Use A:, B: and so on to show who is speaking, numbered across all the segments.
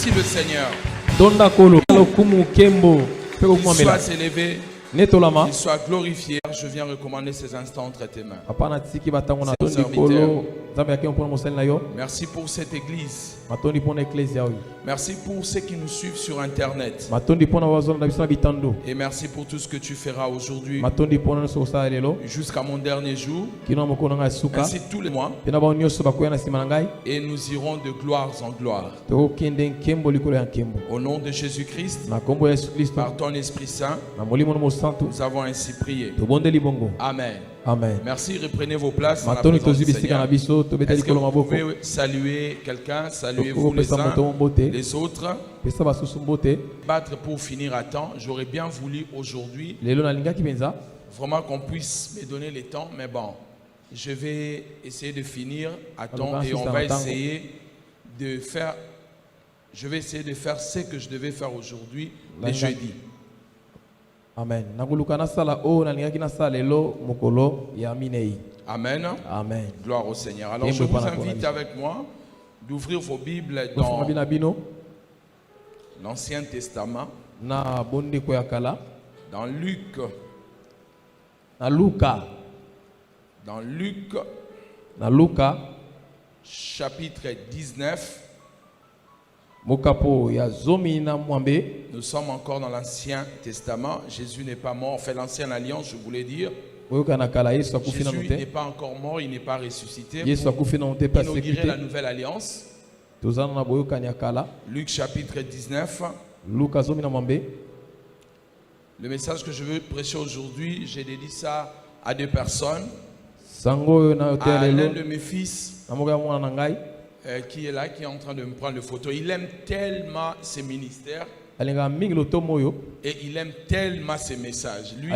A: Merci le Seigneur. Qu'il soit élevé, qu'il soit glorifié. Je viens recommander ces instants entre tes mains. Merci pour cette église. Merci pour ceux qui nous suivent sur Internet. Et merci pour tout ce que tu feras aujourd'hui jusqu'à mon dernier jour, ainsi tous les mois. Et nous irons de gloire en gloire. Au nom de Jésus-Christ, par ton Esprit Saint, nous avons ainsi prié. Amen.
B: Amen.
A: Merci, reprenez vos places dans la présence du Seigneur. Est-ce que vous pouvez saluer quelqu'un? Saluez-vous les uns, les autres. Battre pour finir à temps. J'aurais bien voulu aujourd'hui vraiment qu'on puisse me donner le temps, mais bon, je vais essayer de finir à temps et on va essayer de faire, je vais essayer de faire ce que je devais faire aujourd'hui, le jeudi.
B: Amen.
A: Amen.
B: Amen.
A: Gloire au Seigneur. Alors je vous invite avec moi d'ouvrir vos Bibles dans l'Ancien Testament, dans Luc. Dans Luc, chapitre 19. Nous sommes encore dans l'Ancien Testament. Jésus n'est pas mort. Enfin, l'Ancienne Alliance, je voulais dire. Jésus n'est pas encore mort, il n'est pas ressuscité. Pour inaugurer la Nouvelle Alliance. Luc chapitre 19. Le message que je veux prêcher aujourd'hui, j'ai dédié ça à deux personnes. À l'un de mes fils qui est là, qui est en train de me prendre une photo. Il aime tellement ses ministères. Et il aime tellement ses messages. Lui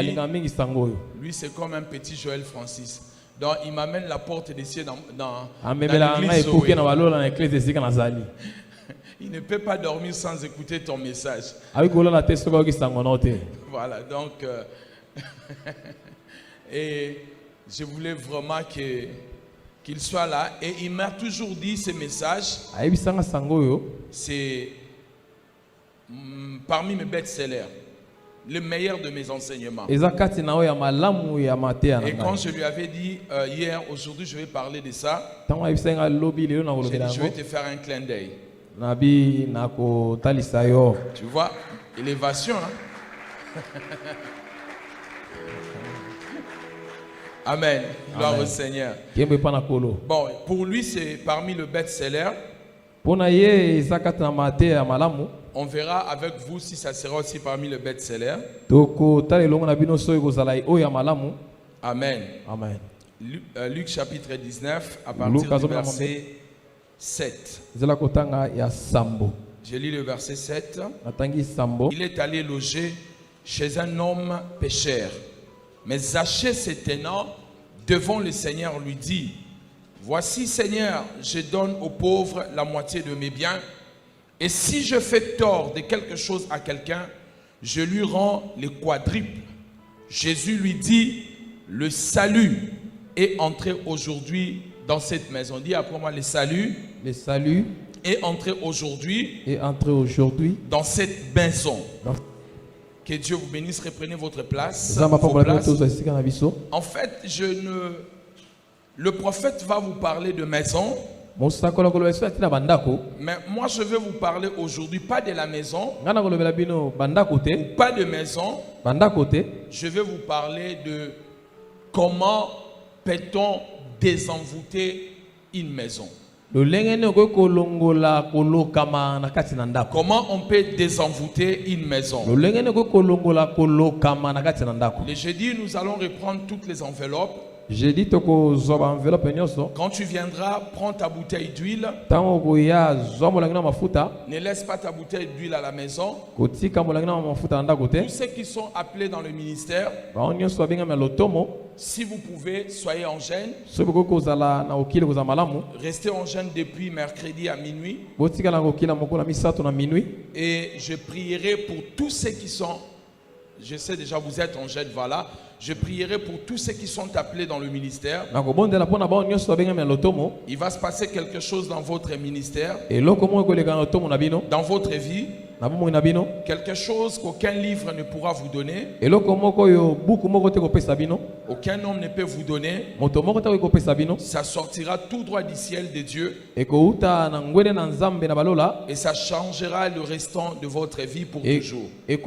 A: c'est comme un petit Joël Francis. Donc il m'amène la porte d'essayer dans l'église. Il ne peut pas dormir sans écouter ton message. Voilà, donc et je voulais vraiment qu'il soit là. Et il m'a toujours dit ce message. C'est parmi mes best-sellers, le meilleur de mes enseignements. Et quand je lui avais dit hier, aujourd'hui je vais parler de ça, je vais te faire un clin d'œil. Tu vois, élévation. Hein? Amen. Gloire au Seigneur. Bon, pour lui, c'est parmi le best-seller. On verra avec vous si ça sera aussi parmi le best-seller. Amen.
B: Amen.
A: Luc chapitre 19, à partir du verset 7. Je lis le verset 7. Il est allé loger chez un homme pécheur. Mais Zachée s'éteignant devant le Seigneur lui dit: voici Seigneur, je donne aux pauvres la moitié de mes biens, et si je fais tort de quelque chose à quelqu'un, je lui rends le quadruple. Jésus lui dit: le salut est entré aujourd'hui dans cette maison. Dis après moi: le salut est entré aujourd'hui dans cette maison. Que Dieu vous bénisse. Reprenez votre place. En fait, le prophète va vous parler de maison. Mais moi, je vais vous parler aujourd'hui pas de la maison, pas de maison. Je vais vous parler de comment peut-on désenvoûter une maison. Comment on peut désenvoûter une maison. Le jeudi, nous allons reprendre toutes les enveloppes. Quand tu viendras, prends ta bouteille d'huile. Ne laisse pas ta bouteille d'huile à la maison. Tous ceux qui sont appelés dans le ministère, si vous pouvez, soyez en jeûne. Restez en jeûne depuis mercredi à minuit. Et je prierai pour tous ceux qui sont Je sais déjà, vous êtes en jet, voilà. Je prierai pour tous ceux qui sont appelés dans le ministère. Il va se passer quelque chose dans votre ministère, dans votre vie. Quelque chose qu'aucun livre ne pourra vous donner. Aucun homme ne peut vous donner. Ça sortira tout droit du ciel de Dieu. Et ça changera le restant de votre vie pour toujours. Et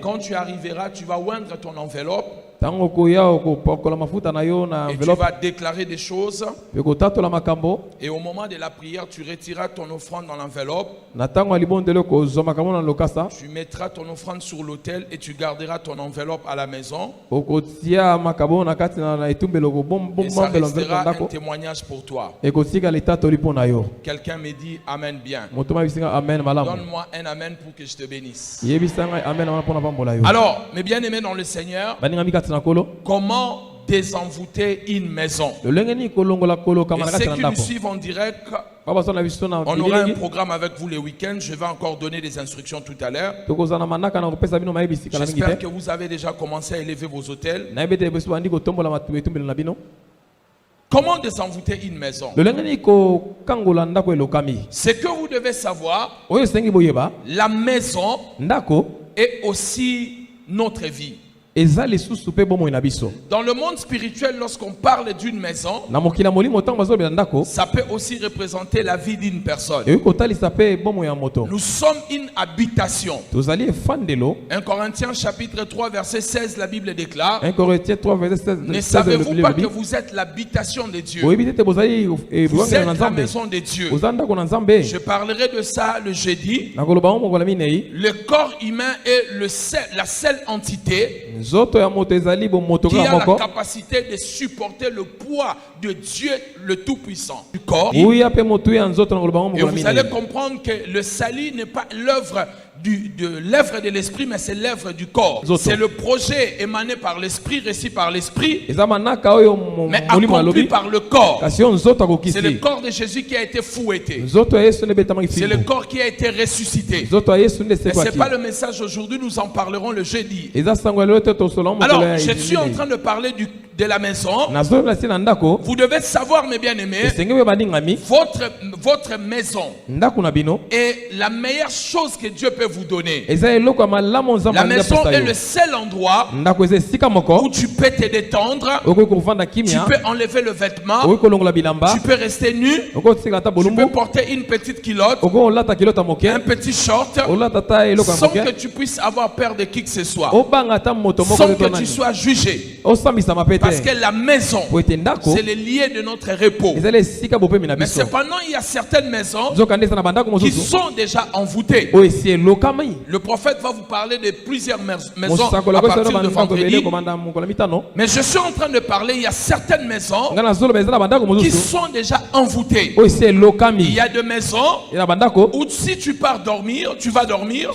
A: quand tu arriveras, tu vas oindre ton enveloppe. Et tu vas déclarer des choses. Et au moment de la prière, tu retireras ton offrande dans l'enveloppe. Tu mettras ton offrande sur l'autel et tu garderas ton enveloppe à la maison. Et ça restera un témoignage pour toi. Quelqu'un me dit Amen bien. Donne-moi un Amen pour que je te bénisse. Alors, mes bien-aimés dans le Seigneur, comment désenvoûter une maison? Et ceux qui nous suivent en direct, on aura un programme avec vous le week-end. Je vais encore donner des instructions tout à l'heure. J'espère que vous avez déjà commencé à élever vos autels. Comment désenvoûter une maison? Ce que vous devez savoir, la maison est aussi notre vie. Dans le monde spirituel, lorsqu'on parle d'une maison, ça peut aussi représenter la vie d'une personne. Nous sommes une habitation. 1 Corinthiens chapitre 3 verset 16, la Bible déclare: ne savez-vous pas que vous êtes l'habitation de Dieu? Vous êtes la maison de Dieu. Je parlerai de ça le jeudi. Le corps humain est la seule entité qui a la capacité de supporter le poids de Dieu le Tout-Puissant du corps. Et vous allez comprendre que le salut n'est pas l'œuvre de l'esprit, mais c'est l'œuvre du corps. C'est le projet émané par l'esprit, reçu par l'esprit, mais accompli par le corps. C'est le corps de Jésus qui a été fouetté. C'est le corps qui a été ressuscité. Mais ce n'est pas le message aujourd'hui, nous en parlerons le jeudi. Alors, je suis en train de parler de la maison. Vous devez savoir, mes bien-aimés, votre maison est la meilleure chose que Dieu peut vous donner. La maison est le seul endroit où tu peux te détendre, tu peux enlever le vêtement, tu peux rester nu, tu peux porter une petite culotte, un petit short, sans que tu puisses avoir peur de qui que ce soit, sans que tu sois jugé. Parce que la maison, c'est le lieu de notre repos. Mais cependant, il y a certaines maisons qui sont déjà envoûtées. Le prophète va vous parler de plusieurs maisons à partir de vendredi. Mais je suis en train de parler, il y a certaines maisons qui sont déjà envoûtées. Il y a des maisons où si tu pars dormir, tu vas dormir,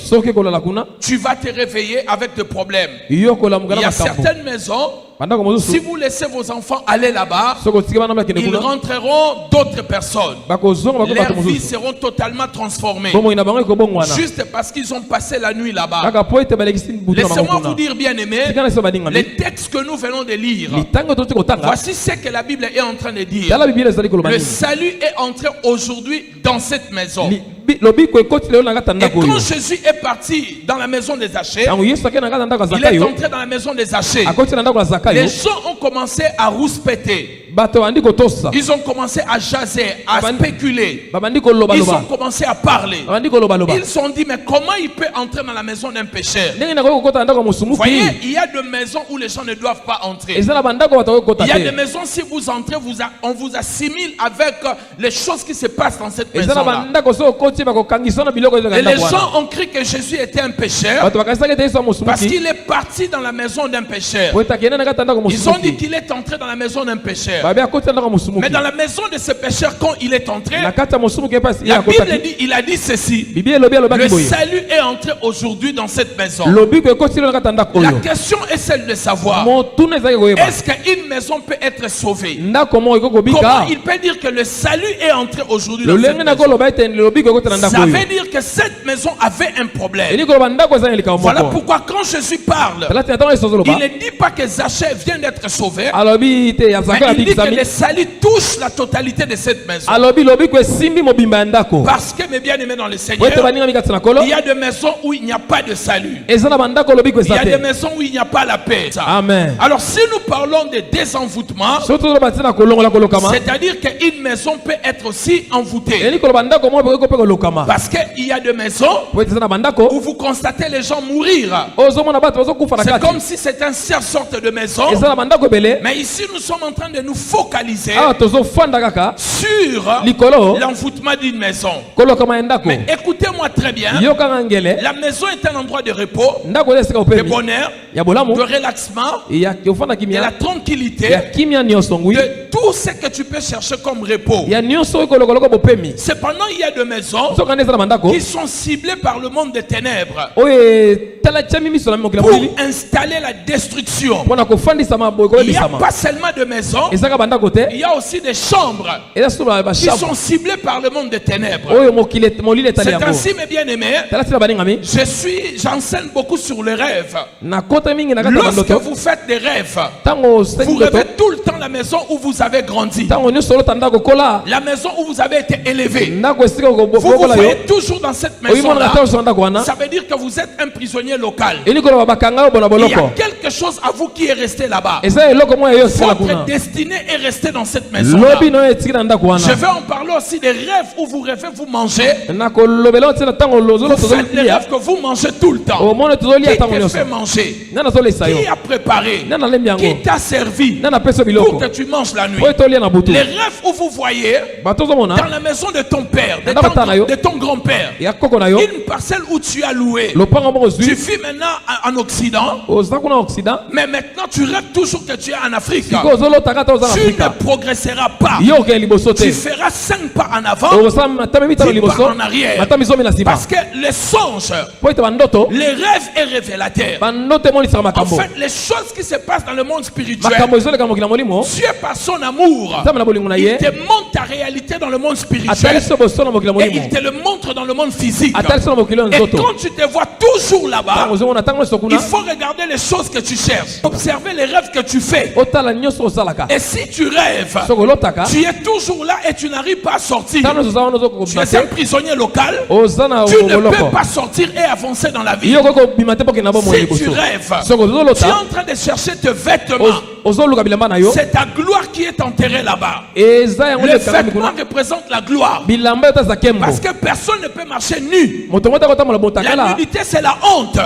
A: tu vas te réveiller avec des problèmes. Il y a certaines maisons, si vous laissez vos enfants aller là-bas, ils rentreront d'autres personnes. Leurs vies seront totalement transformées. Juste parce qu'ils ont passé la nuit là-bas. Laissez-moi vous dire, bien aimés, les textes que nous venons de lire, voici ce que la Bible est en train de dire. Le salut est entré aujourd'hui dans cette maison. Et quand Jésus est parti dans la maison des Zachée, il est entré dans la maison des Zachée. Les gens ont commencé à rouspéter. Ils ont commencé à jaser, à spéculer. Ils ont commencé à parler. Ils se sont dit, mais comment il peut entrer dans la maison d'un pécheur? Vous voyez, il y a des maisons où les gens ne doivent pas entrer. Il y a des maisons, si vous entrez, on vous assimile avec les choses qui se passent dans cette maison-là. Et les gens ont cru que Jésus était un pécheur parce qu'il est parti dans la maison d'un pécheur. Ils ont dit qu'il est entré dans la maison d'un pécheur. pécheur. Mais dans la maison de ce pécheur, quand il est entré, la Bible dit, il a dit ceci: le salut est entré aujourd'hui dans cette maison. La question est celle de savoir, est-ce qu'une maison peut être sauvée? Comment il peut dire que le salut est entré aujourd'hui dans cette maison? Ça veut dire que cette maison avait un problème. Voilà pourquoi quand Jésus parle, il ne dit pas que Zachée vient d'être sauvé, mais il dit que le salut touche la totalité de cette maison. Parce que, mes bien-aimés dans le Seigneur, il y a des maisons où il n'y a pas de salut. Il y a des maisons où il n'y a pas la paix.
B: Amen.
A: Alors si nous parlons de désenvoûtement, c'est-à-dire qu'une maison peut être aussi envoûtée. Parce qu'il y a des maisons où vous constatez les gens mourir. C'est comme si c'était une seule sorte de maison. Mais ici nous sommes en train de nous focaliser sur l'envoûtement d'une maison. Mais écoutez-moi très bien. La maison est un endroit de repos, de bonheur, de relaxement, de la tranquillité, de tout ce que tu peux chercher comme repos. Cependant, il y a des maisons qui sont ciblées par le monde des ténèbres pour installer la destruction. Il n'y a pas seulement de maisons, il y a aussi des chambres qui sont ciblées par le monde des ténèbres. C'est ainsi, mes bien-aimés, j'enseigne beaucoup sur les rêves. Lorsque vous faites des rêves, vous rêvez tout le temps la maison où vous avez grandi, la maison où vous avez été élevé. Vous vous voyez toujours dans cette maison-là. Ça veut dire que vous êtes un prisonnier local. Il y a quelque chose à vous qui est resté là-bas. Votre destinée est restée dans cette maison-là. Je vais en parler aussi des rêves où vous rêvez, vous mangez. Vous faites des rêves que vous mangez tout le temps. Qui t'a fait manger? Qui a préparé? Qui t'a servi pour que tu manges la nuit? Les rêves où vous voyez dans la maison de ton père, de ton grand-père, une parcelle où tu as loué. Tu vis maintenant en Occident, mais maintenant tu rêves toujours que tu es en Afrique. Tu ne progresseras pas. Tu feras 5 pas en avant, 10 pas en arrière. Parce que les songes, les rêves est révélateur. En fait, les choses qui se passent dans le monde spirituel, Dieu par son amour, il te montre ta réalité dans le monde spirituel et il te le montre dans le monde physique. Et quand tu te vois toujours là-bas, il faut regarder les choses que tu cherches, observer les rêves que tu fais. Et si tu rêves, tu es toujours là et tu n'arrives pas à sortir. Tu es un prisonnier local, tu ne peux pas sortir et avancer dans la vie. Si tu rêves, tu es en train de chercher tes vêtements. C'est ta gloire qui est enterrée là-bas. Le vêtement représente la gloire. Parce que personne ne peut marcher nu. La nudité, c'est la honte.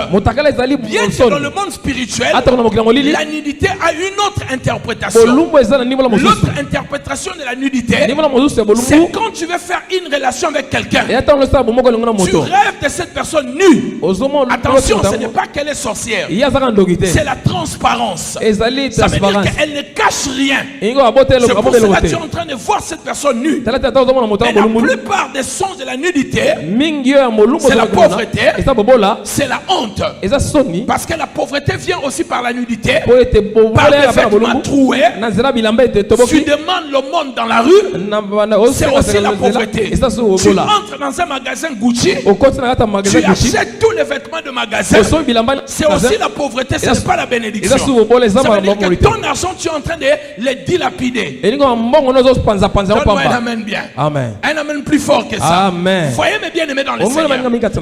A: Bien que dans le monde spirituel, la nudité a une autre interprétation. L'autre interprétation de la nudité, c'est quand tu veux faire une relation avec quelqu'un. Tu rêves de cette personne nue. Attention, ce n'est pas qu'elle est sorcière. C'est la transparence. Ça veut dire qu'elle ne cache rien. C'est pour cela que tu es en train de voir cette personne nue. Mais la plupart des sens de la nudité, c'est la pauvreté, c'est la honte. Parce que la pauvreté vient aussi par la nudité, par les vêtements troués. Tu demandes le monde dans la rue, c'est aussi la pauvreté. Tu entres dans un magasin Gucci, tu achètes tous les vêtements de magasin, c'est aussi la pauvreté, ce n'est pas la bénédiction. Ça veut dire que ton argent, tu es en train de le dilapider. Donne-moi un amen bien.
B: Amen.
A: Un amen plus fort que ça.
B: Amen.
A: Voyez mes bien-aimés dans le Seigneur.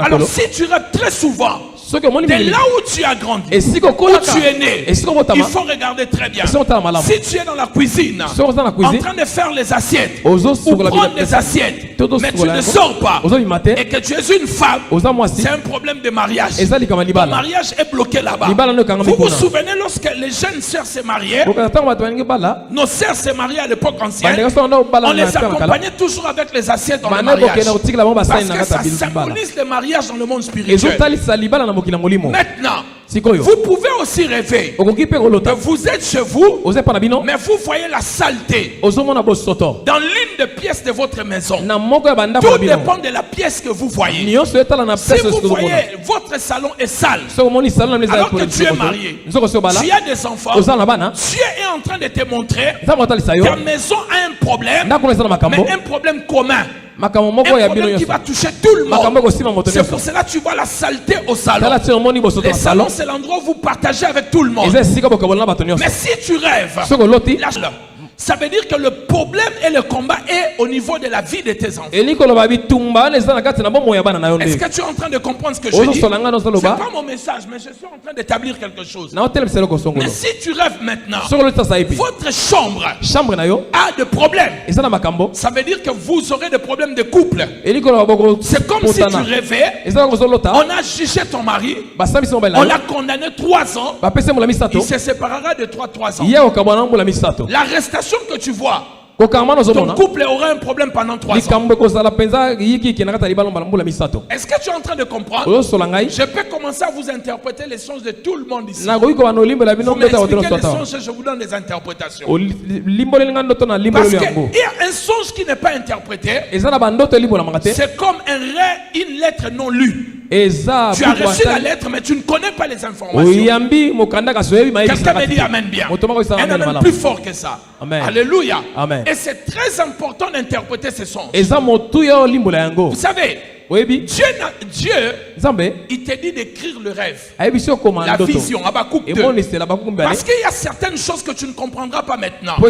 A: Alors si tu rêves très souvent de là où tu as grandi, où tu es né, il faut regarder très bien. Si tu es dans la cuisine, en train de faire les assiettes, ou prendre les assiettes, mais tu ne sors pas, et que tu es une femme, c'est un problème de mariage. Ton mariage est bloqué là-bas. Vous vous souvenez lorsque les jeunes sœurs se mariaient, nos sœurs se mariaient à l'époque ancienne, on les accompagnait toujours avec les assiettes dans le mariage. Parce que ça symbolise le mariage dans le monde spirituel. Maintenant, Vous pouvez aussi rêver que vous êtes chez vous, mais vous voyez la saleté dans l'une des pièces de votre maison. Tout dépend de la pièce que vous voyez. Si vous voyez votre salon est sale, alors que tu es marié, tu as des enfants, Dieu est en train de te montrer ta maison a un problème, mais un problème commun. Un problème qui va toucher tout le monde. C'est pour cela que tu vois la saleté au salon. Les salons, c'est l'endroit où vous partagez avec tout le monde. Mais si tu rêves, ça veut dire que le problème et le combat est au niveau de la vie de tes enfants. Est-ce que tu es en train de comprendre ce que je dis? Ce n'est pas mon message, mais je suis en train d'établir quelque chose. Mais si tu rêves maintenant, votre chambre a des problèmes. Ça veut dire que vous aurez des problèmes de couple. C'est comme si tu rêvais. On a jugé ton mari. On l'a condamné 3 ans. Il se séparera de 3 ans. L'arrestation que tu vois, ton couple aura un problème pendant 3 ans. Est-ce que tu es en train de comprendre? Je peux commencer à vous interpréter les songes de tout le monde ici. Vous m'expliquez les songes, je vous donne des interprétations. Parce qu'il y a un songe qui n'est pas interprété. C'est comme une lettre non lue. Tu as reçu la lettre, mais tu ne connais pas les informations. Quelqu'un me dit Amen bien. Un amen plus fort que ça. Amen. Alléluia. Amen. Et c'est très important d'interpréter ces songes. Vous savez, Dieu, il te dit d'écrire le rêve, la vision, Habakkuk 2. Parce qu'il y a certaines choses que tu ne comprendras pas maintenant. Tu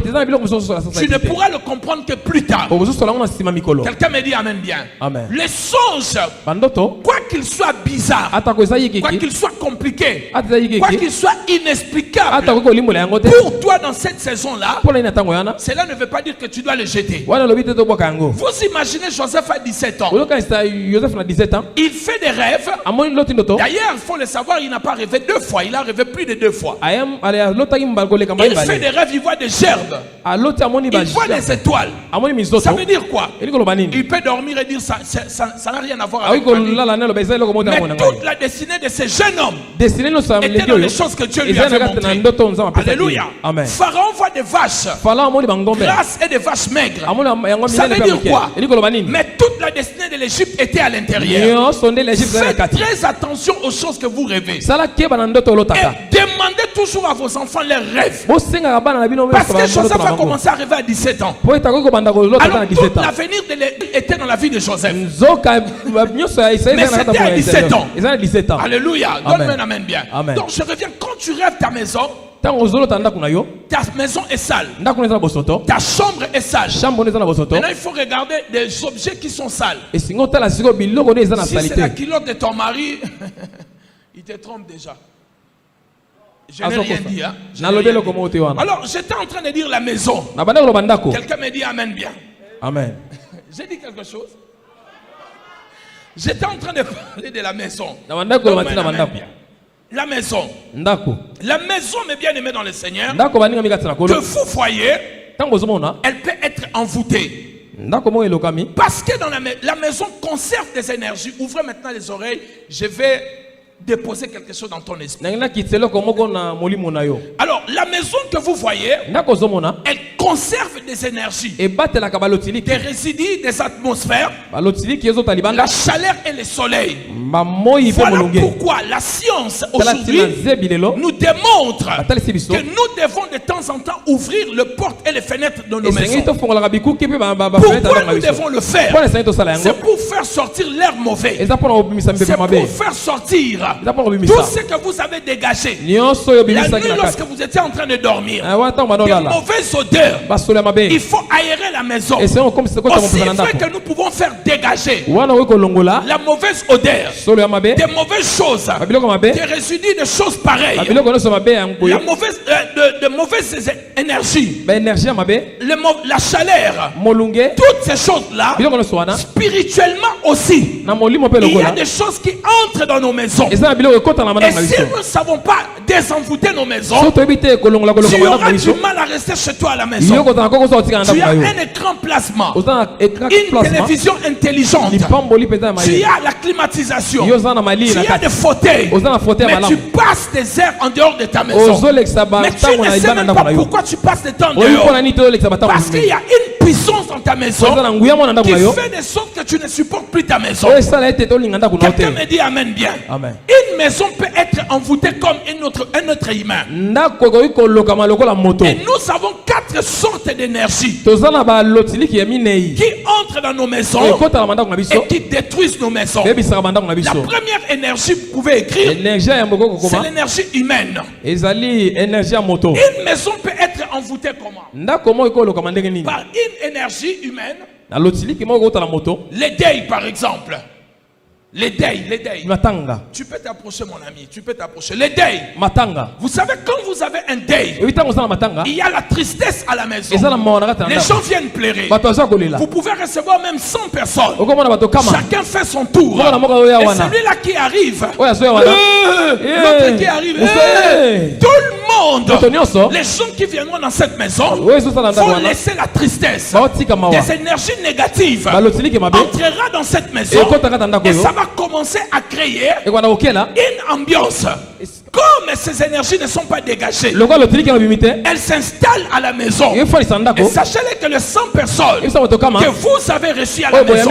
A: ne pourras le comprendre que plus tard. Quelqu'un me dit Amen bien. Amen. Les songes, quoi qu'ils soient bizarres, quoi qu'ils soient compliqués, quoi qu'ils soient inexplicables, pour toi dans cette saison-là, cela ne veut pas dire que tu dois le jeter. Vous imaginez Joseph à 17 ans. Il fait des rêves. D'ailleurs, il faut le savoir, il n'a pas rêvé 2 fois, il a rêvé plus de 2 fois. Il fait des rêves, il voit des gerbes, il voit des étoiles. Ça veut dire quoi? Il peut dormir et dire ça n'a rien à voir avec la vie. Mais toute la destinée de ce jeune homme était dans les choses que Dieu lui avait montrées. Alléluia. Pharaon voit des vaches grasses et des vaches maigres. Ça veut dire quoi? Mais toute la destinée de l'Égypte était à l'intérieur. Faites très attention aux choses que vous rêvez. Et demandez toujours à vos enfants leurs rêves. Parce que Joseph a commencé à rêver à 17 ans. Alors tout l'avenir était dans la vie de Joseph. Mais c'était à 17 ans. Alléluia. Donne-moi un amen bien. Donc je reviens, quand tu rêves ta maison, ta maison est sale. Ta chambre est sale. Maintenant, il faut regarder des objets qui sont sales. Si c'est la culotte de ton mari, il te trompe déjà. Je n'ai rien dit. Hein? Alors, j'étais en train de dire la maison. Quelqu'un me dit Amen bien. Amen. J'ai dit quelque chose. J'étais en train de parler de la maison. La maison. La maison, mes bien-aimés dans le Seigneur, que vous voyez, elle peut être envoûtée. Parce que dans la maison conserve des énergies. Ouvrez maintenant les oreilles. Je vais déposer quelque chose dans ton esprit. Alors, la maison que vous voyez, elle conserve des énergies, des résidus, des atmosphères, la chaleur et le soleil. Voilà pourquoi la science aujourd'hui nous démontre que nous devons de temps en temps ouvrir les portes et les fenêtres de nos maisons. Pourquoi nous devons le faire? C'est pour faire sortir l'air mauvais. C'est pour faire sortir tout ce que vous avez dégagé la nuit lorsque vous étiez en train de dormir, des mauvaises odeurs. Il faut aérer la maison. Aussi vrai que nous pouvons faire dégager la mauvaise odeur, des mauvaises choses, des résidus de choses pareilles, de mauvaises énergies, la chaleur, toutes ces choses-là, spirituellement aussi. Il y a des choses qui entrent dans nos maisons. Et si nous ne savons pas désenvoûter nos maisons, tu auras du mal à rester chez toi à la maison. maison. Tu as un écran plasma, une télévision intelligente, tu as la climatisation, tu as des fauteuils, mais tu passes des heures en dehors de ta maison. Mais tu ne sais même pas pourquoi tu passes des temps dehors. Parce qu'il y a une puissance dans ta maison qui fait de sorte que tu ne supportes plus ta maison. Quelqu'un me dit amen bien.
B: Amen.
A: Une maison peut être envoûtée comme un autre humain. Et nous avons 4 sortes d'énergie qui entrent dans nos maisons et qui détruisent nos maisons. La première énergie, vous pouvez écrire, c'est l'énergie humaine. Une maison peut être envoûtée comment? Par une énergie humaine. Les deuils, par exemple. Les deuils. Tu peux t'approcher, mon ami. Tu peux t'approcher. Les deuils. Vous savez, quand vous avez un deuil, il y a la tristesse à la maison. Les gens viennent pleurer. Vous pouvez recevoir même 100 personnes. Chacun fait son tour. Et celui-là qui arrive, l'autre qui arrive, tout le monde, les gens qui viendront dans cette maison vont laisser la tristesse. Des énergies négatives entrera dans cette maison et ça va commencer à créer une ambiance. Comme ces énergies ne sont pas dégagées, elles s'installent à la maison. Et sachez-les que les 100 personnes que vous avez reçues à la maison,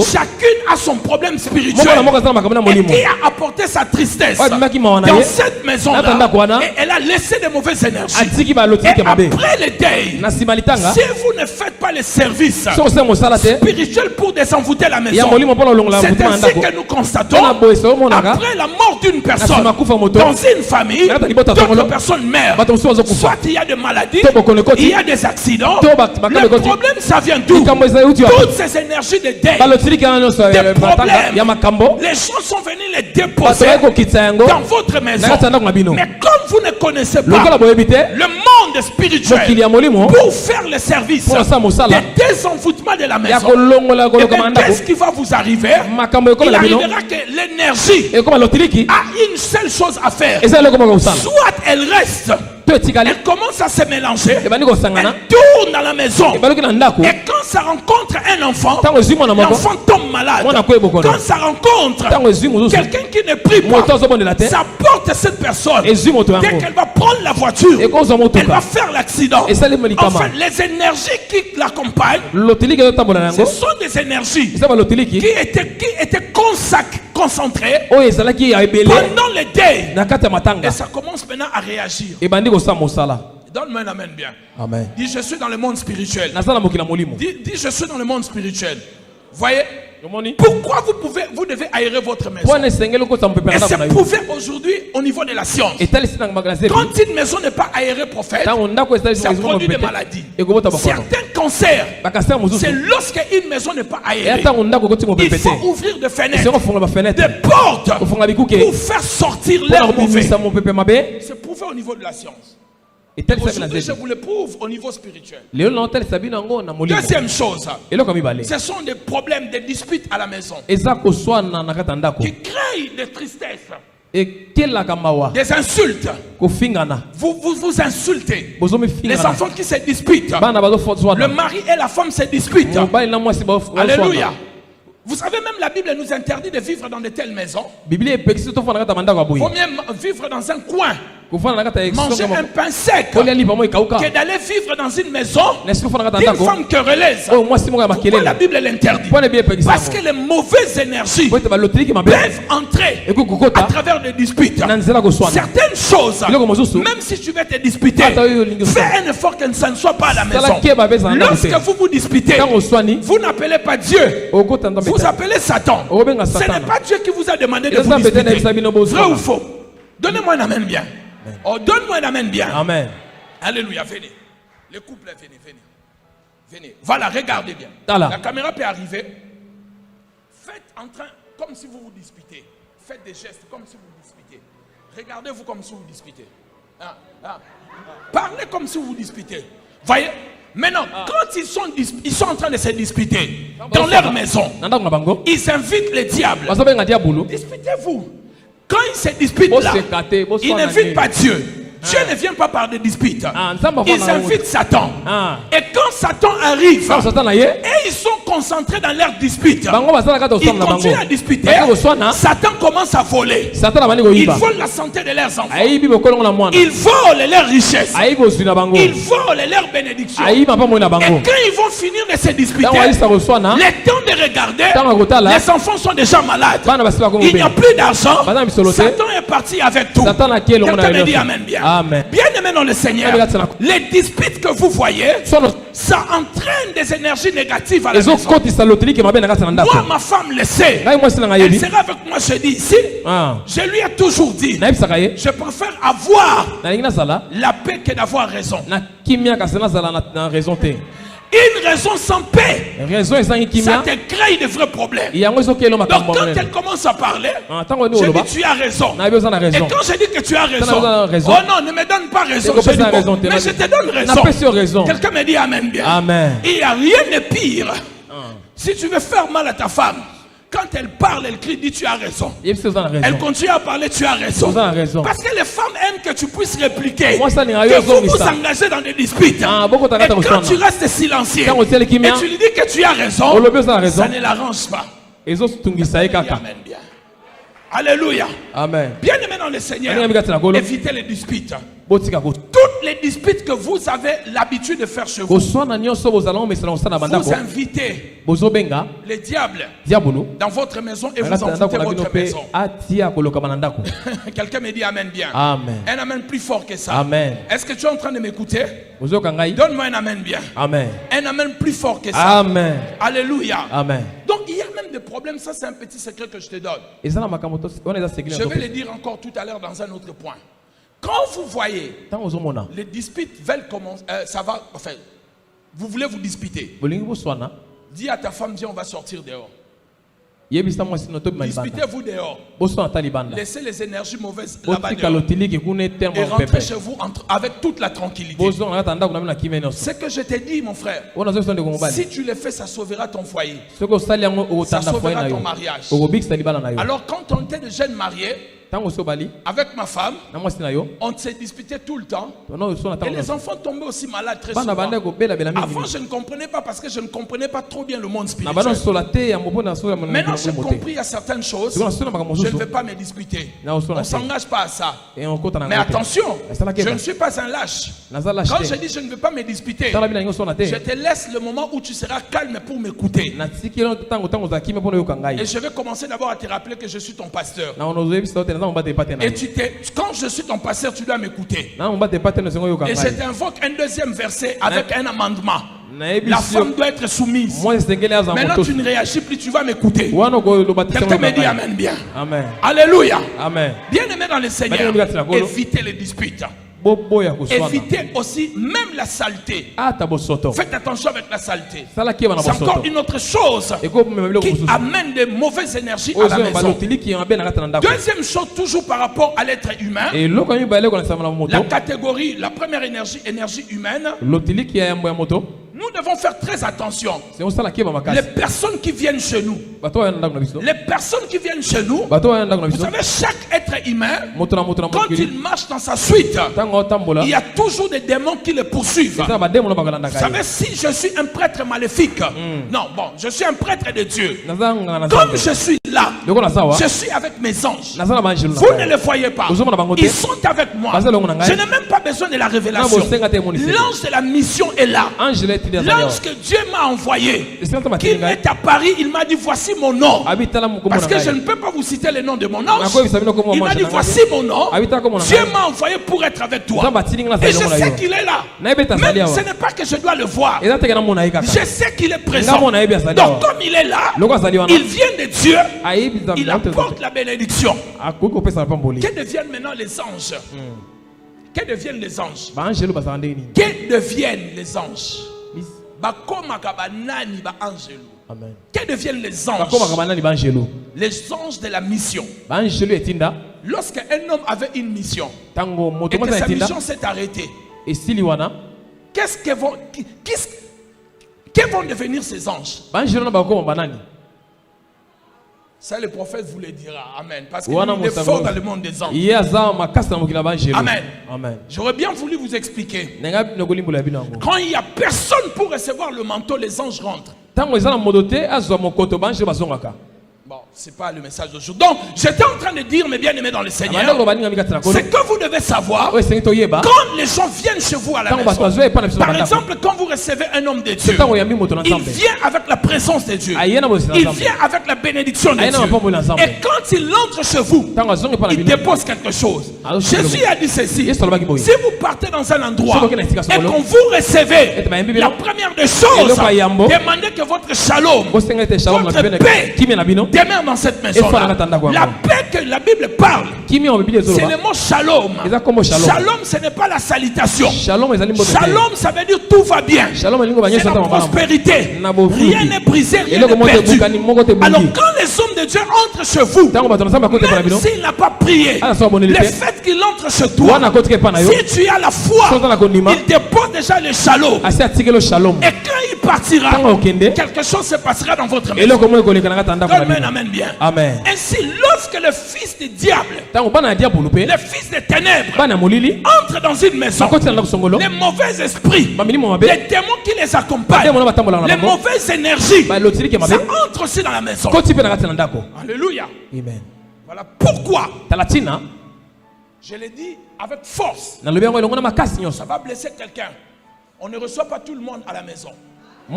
A: chacune a son problème spirituel et qui a apporté sa tristesse dans cette maison-là. Et elle a laissé de mauvaises énergies. Et après le deuil, si vous ne faites pas le service spirituel pour désenvoûter la maison, c'est ainsi que nous constatons, après la mort d'une personne, dans une famille, d'autres personnes meurent. Soit il y a des maladies, il y a des accidents. Le problème, ça vient d'où? Toutes ces énergies de deuil, des problèmes, les gens sont venus les déposer dans votre maison. Mais comme vous ne connaissez pas le monde spirituel pour faire le service des désenvoûtements de la maison, qu'est-ce qui va vous arriver? Il arrivera que l'énergie a une seule chose à faire. Soit elle reste, elle commence à se mélanger, elle tourne dans la maison, et quand ça rencontre un enfant, l'enfant tombe malade. Quand ça rencontre quelqu'un qui ne prie pas, ça porte cette personne. Dès qu'elle va prendre la voiture, elle va faire l'accident. Enfin, les énergies qui l'accompagnent, ce sont des énergies qui étaient concentrées pendant le deuil. Et ça commence maintenant à réagir. Donne-moi un amen bien.
B: Amen.
A: Dis, je suis dans le monde spirituel. Dis, je suis dans le monde spirituel. Voyez, pourquoi vous devez aérer votre maison? Et c'est prouvé aujourd'hui au niveau de la science. Quand une maison n'est pas aérée, prophète, ça produit des maladies. Certains cancers, c'est lorsque une maison n'est pas aérée. Il faut ouvrir des fenêtres, des portes pour faire sortir l'air mauvais. C'est prouvé au niveau de la science. Aujourd'hui, je vous le prouve au niveau spirituel. Deuxième chose, ce sont des problèmes, des disputes à la maison qui créent des tristesses, des insultes. Vous insultez. Les enfants qui se disputent, le mari et la femme se disputent. Alléluia. Vous savez, même la Bible nous interdit de vivre dans de telles maisons. Il faut même vivre dans un coin, manger un pain sec, que d'aller vivre dans une maison d'une femme querelleuse. Pourquoi la Bible l'interdit? Parce que les mauvaises énergies peuvent entrer à travers des disputes. Certaines choses, même si tu veux te disputer, fais un effort que ça ne soit pas à la maison. Lorsque vous vous disputez, vous n'appelez pas Dieu, vous appelez Satan. Ce n'est pas Dieu qui vous a demandé de vous disputer. Vrai ou faux? Donnez-moi un amen bien. Oh, donne-moi un amen bien.
B: Amen.
A: Alléluia, venez. Le couple, venez. Voilà, regardez bien. La caméra peut arriver. Faites comme si vous vous disputez. Faites des gestes comme si vous vous disputez. Regardez-vous comme si vous vous disputez. Parlez comme si vous vous disputez. Voyez? Maintenant, quand ils sont en train de se disputer dans leur maison, ils invitent le diable. Disputez-vous. Quand ils se disputent là, ils n'invitent pas Dieu. Dieu ne vient pas par des disputes.
B: Nzambe
A: Ils
B: avanga
A: invitent Satan.
B: Ah.
A: Et quand Satan arrive,
B: Quand Satan aye,
A: et ils sont concentrés dans leur dispute,
B: bango basala kata
A: ils
B: oswana na bango.
A: continuent à disputer.
B: Baki koswana,
A: Satan commence à voler.
B: Satan abandi
A: Ils
B: koyiba.
A: volent la santé de leurs enfants.
B: Ayibi bokolongo na mwana.
A: Ils volent leurs richesses.
B: Ayibi oswi na bango.
A: Ils volent leurs bénédictions.
B: Ayibi mapa moi na
A: Et
B: bango.
A: quand ils vont finir de se disputer,
B: Tango alisa koswana,
A: le temps de regarder,
B: tango kotala,
A: les enfants sont déjà malades.
B: bana basila ko
A: Il n'y a plus d'argent.
B: Bana bisolote.
A: Satan est parti avec tout.
B: Satan a kielo
A: Quelqu'un
B: mona
A: me dit
B: yoso.
A: amen bien.
B: Amen.
A: Bien aimé dans le Seigneur, les disputes que vous voyez,
B: Sono
A: ça entraîne des énergies négatives à la
B: ezo
A: maison.
B: kotisa loteli ke mabe na kata na ndako.
A: Moi, ma femme le sait.
B: Ngai mwasi na ngai
A: Elle
B: yebi.
A: sera avec moi jeudi ici.
B: Ah.
A: Je lui ai toujours dit,
B: Na yebisaka ye.
A: je préfère avoir
B: Na lingi nazala
A: la paix que d'avoir raison.
B: na kimia kasi nazala na raison te.
A: Une raison sans paix,
B: Raison ezangi
A: ça
B: kimia.
A: te crée de vrais problèmes.
B: Yango ezo kelo
A: Donc
B: makambo
A: quand
B: monene.
A: elle commence à parler,
B: Tango ni
A: je
B: oloba.
A: dis tu as raison.
B: Na yebi ozana
A: Et
B: raison.
A: quand je dis que tu as raison,
B: raison.
A: oh non, ne me donne pas raison.
B: Eko
A: Je dis,
B: pesa
A: bon,
B: raison te.
A: mais je te donne
B: Na
A: raison.
B: pesi raison.
A: Quelqu'un me dit amen bien.
B: Amen.
A: Il n'y a rien de pire. Si tu veux faire mal à ta femme, quand elle parle, elle crie, dit tu as raison.
B: Yebisi ozana
A: Elle
B: raison.
A: continue à parler, tu as raison.
B: Ozana raison.
A: Parce que les femmes aiment que tu puisses répliquer.
B: Moi, ça n'est
A: Que
B: rien,
A: vous vous
B: ça.
A: engagez dans des disputes.
B: Ah, beaucoup
A: Et
B: t'arrêtes au
A: quand
B: son.
A: tu restes silencieux
B: Quand on tient le
A: et
B: kimia,
A: tu lui dis que tu as raison,
B: olobi ozana raison.
A: ça ne l'arrange pas.
B: Ezo tungisa ye
A: Dis
B: kaka.
A: amen bien. Alléluia.
B: Amen.
A: Bien aimé dans le Seigneur,
B: Amen, amen, amen.
A: évitez les disputes.
B: Botika ko.
A: Toutes les disputes que vous avez l'habitude de faire chez vous,
B: Koswana nyonso bozala omesana osana
A: vous
B: bandako.
A: invitez
B: Bozo benga
A: le diable
B: diabolo.
A: dans votre maison et vous
B: Ngata ndako
A: invitez
B: na bino
A: votre
B: pe
A: maison.
B: atia koloka bandako.
A: Quelqu'un me dit amen bien.
B: Amen.
A: Un amen plus fort que ça.
B: Amen.
A: Est-ce que tu es en train de m'écouter?
B: Bozo kangai.
A: Donne-moi un amen bien.
B: Amen.
A: Un amen plus fort que ça.
B: Amen.
A: Alléluia.
B: Amen.
A: Donc il y a même des problèmes. Ça, c'est un petit secret que je te donne.
B: Ezala makamoto on eza segila.
A: Je vais le dire encore tout à l'heure dans un autre point. Quand vous voyez
B: Tango zomona.
A: les disputes veulent commencer, ça va, enfin, vous voulez vous disputer.
B: Bolingi boswana.
A: Dis à ta femme, viens, on va sortir dehors.
B: Yebisa mwasi no tobi malibanda.
A: Disputez-vous dehors.
B: Boswana talibanda.
A: Laissez les énergies mauvaises là-bas
B: Botika
A: dehors.
B: lotili ke kune
A: Et
B: terme
A: rentrez
B: pepe.
A: chez vous avec toute la tranquillité.
B: Bozo ngata ndako na mina kimeno.
A: Ce que je t'ai dit, mon frère,
B: Ona zo sonde ko mobali.
A: si tu le fais, ça sauvera ton foyer.
B: Soko sali yango
A: Ça
B: otanda foi
A: sauvera
B: na
A: ton
B: yo.
A: mariage.
B: Oko bikisa libala na yo.
A: Alors, quand on était de jeunes mariés,
B: Tango so bali
A: avec ma femme,
B: na mwasi na yo.
A: on s'est disputé tout le temps.
B: Tono so na
A: Et
B: tango.
A: les enfants tombaient aussi malades très
B: Bana bande
A: souvent.
B: ko bela bela mingi.
A: Avant, je ne comprenais pas parce que je ne comprenais pas trop bien le monde
B: Na bana
A: spirituel.
B: so la te ya mobona so ya mona.
A: Maintenant, j'ai compris à certaines choses.
B: Siko na so na makambo
A: Je ne
B: so.
A: vais pas me disputer.
B: Na so
A: On
B: na
A: ne
B: te.
A: s'engage pas à ça.
B: Et on kota na.
A: Mais attention,
B: Sala
A: je
B: keba.
A: ne suis pas un lâche.
B: Nazala
A: Quand je
B: shite.
A: dis je ne veux pas me disputer,
B: Sala bina so na te.
A: je te laisse le moment où tu seras calme pour m'écouter.
B: Na tikelo tango za kimia pona yo kangai.
A: Et je vais commencer d'abord à te rappeler que je suis ton pasteur.
B: Na ono zo yebisa te na zamba te pate na.
A: Et quand je suis ton pasteur, tu dois m'écouter.
B: Na on bate pate no sengo yo
A: Et
B: kangai.
A: je t'invoque un deuxième verset avec un amendement.
B: Na
A: La
B: yebisa
A: femme doit être soumise.
B: moi sengele aza
A: Maintenant,
B: moto.
A: tu ne réagis plus, tu vas m'écouter.
B: Wana ko lo bate
A: Quelqu'un me dit amen bien.
B: Amen.
A: Alléluia.
B: Amen.
A: Bien aimé dans le Seigneur, évitez les disputes.
B: Bobo ya koswana.
A: Évitez aussi même la saleté.
B: Ata bosoto.
A: Faites attention avec la saleté.
B: Sala kiba na
A: C'est encore
B: bosoto.
A: une autre chose
B: Et ko memelo ko
A: qui
B: susu.
A: amène de mauvaises énergies à la
B: Ozo
A: maison.
B: balotili ki ambe na kata na ndako.
A: Deuxième chose, toujours par rapport à l'être humain,
B: Et loko mi bale ko na sama na
A: la
B: moto.
A: catégorie, la première énergie humaine,
B: Lotili ki ya yambo ya moto.
A: nous devons faire très attention.
B: C'est on sala kiba
A: Les
B: makasi.
A: personnes qui viennent chez nous,
B: Bato ya ndako na biso.
A: les personnes qui viennent chez nous,
B: Bato ya ndako na
A: vous
B: biso.
A: savez, chaque être humain,
B: Moto na
A: quand
B: mokili.
A: il marche dans sa suite,
B: Tango tambola.
A: il y a toujours des démons qui le poursuivent.
B: Ça ba demo na bakalanda
A: Vous
B: kai.
A: savez, si je suis un prêtre maléfique, non, bon, je suis un prêtre de Dieu.
B: Nazanga na
A: Comme
B: zambe.
A: je suis là,
B: Loko na sawa.
A: je suis avec mes anges.
B: Nazala banjelu na.
A: Vous ne les voyez pas.
B: Ozoma na bango te.
A: Ils sont avec moi.
B: Baza longo na ngai.
A: Je n'ai même pas besoin de la révélation.
B: Na bosenga te monisi.
A: L'ange de la mission est là.
B: Angela ti dia
A: L'ange que Dieu m'a envoyé,
B: Est-ce que tu m'as
A: qu'il
B: dit, gars?
A: est à Paris, il m'a dit voici mon nom.
B: Abitala mukomo
A: Parce
B: na
A: que je
B: ngai.
A: ne peux pas vous citer le nom de mon ange.
B: Nako bisabino ko
A: Il
B: mo
A: m'a dit
B: na ngai.
A: voici mon nom.
B: Abita ko mo na
A: Dieu
B: ngai.
A: m'a envoyé pour être avec toi.
B: Zamba tininga na
A: Et je
B: salongo na
A: sais
B: yo.
A: qu'il est là.
B: Na ebeta
A: Mais
B: salia wa.
A: ce n'est pas que je dois le voir.
B: Eza te kana mona ikaka.
A: Je sais qu'il est présent.
B: Nga mona ebia salia wa.
A: Donc comme il est là,
B: Loko azali wana.
A: il vient de Dieu.
B: Ayibi za.
A: Il apporte la bénédiction.
B: Akoko pesa na pamboli.
A: Que deviennent maintenant les anges? Que deviennent les anges?
B: Ba angelo bazanga ndeni.
A: Que deviennent les anges?
B: Bis.
A: Bakomaka banani ba angelo.
B: Amen.
A: Que deviennent les
B: Bakoma
A: anges?
B: kabana ni ba angelo.
A: Les anges de la mission.
B: Ba angelo etinda.
A: Lorsqu'un homme avait une mission
B: Tango
A: et
B: moto
A: que
B: mata
A: sa
B: etinda.
A: mission s'est arrêtée,
B: Esili wana.
A: que vont devenir ces anges?
B: Ba angelo na bakoma banani.
A: Ça, le prophète vous le dira. Amen. Parce qu'il est fort dans le monde des anges. Amen.
B: Amen.
A: J'aurais bien voulu vous expliquer. Quand il n'y a personne pour recevoir le manteau, les anges rentrent. Bon, c'est pas le message d'aujourd'hui. Donc, j'étais en train de dire, mes bien-aimés dans le Seigneur, c'est que vous devez savoir, quand les gens viennent chez vous à la maison, par exemple, quand vous recevez un homme de Dieu, il vient avec la présence de Dieu. Il vient avec la bénédiction de Dieu. Et quand il entre chez vous, il dépose quelque chose. Jésus a dit ceci. Si vous partez dans un endroit et qu'on vous recevez, la première des choses, demandez que votre shalom, votre paix, demeure dans cette maison-là. La paix que la Bible parle, c'est le mot shalom. Shalom, ce n'est pas la salutation. Shalom, ça veut dire tout va bien. C'est la prospérité. Rien n'est brisé, rien n'est perdu. Alors quand les hommes de Dieu entrent chez vous, même s'il n'a pas prié, le fait qu'il entre chez toi, si tu as la foi, il dépose déjà le shalom. Et quand il partira, quelque chose se passera dans votre maison. Amen, amen, bien.
B: Amen.
A: Ainsi, lorsque le fils du diable, le fils des ténèbres, entre dans une maison, les mauvais esprits, les démons qui les accompagnent, les mauvaises énergies, ça entre aussi dans la maison. Alléluia.
B: Amen.
A: Voilà pourquoi je l'ai dit avec force. Ça va blesser quelqu'un. On ne reçoit pas tout le monde à la maison. Les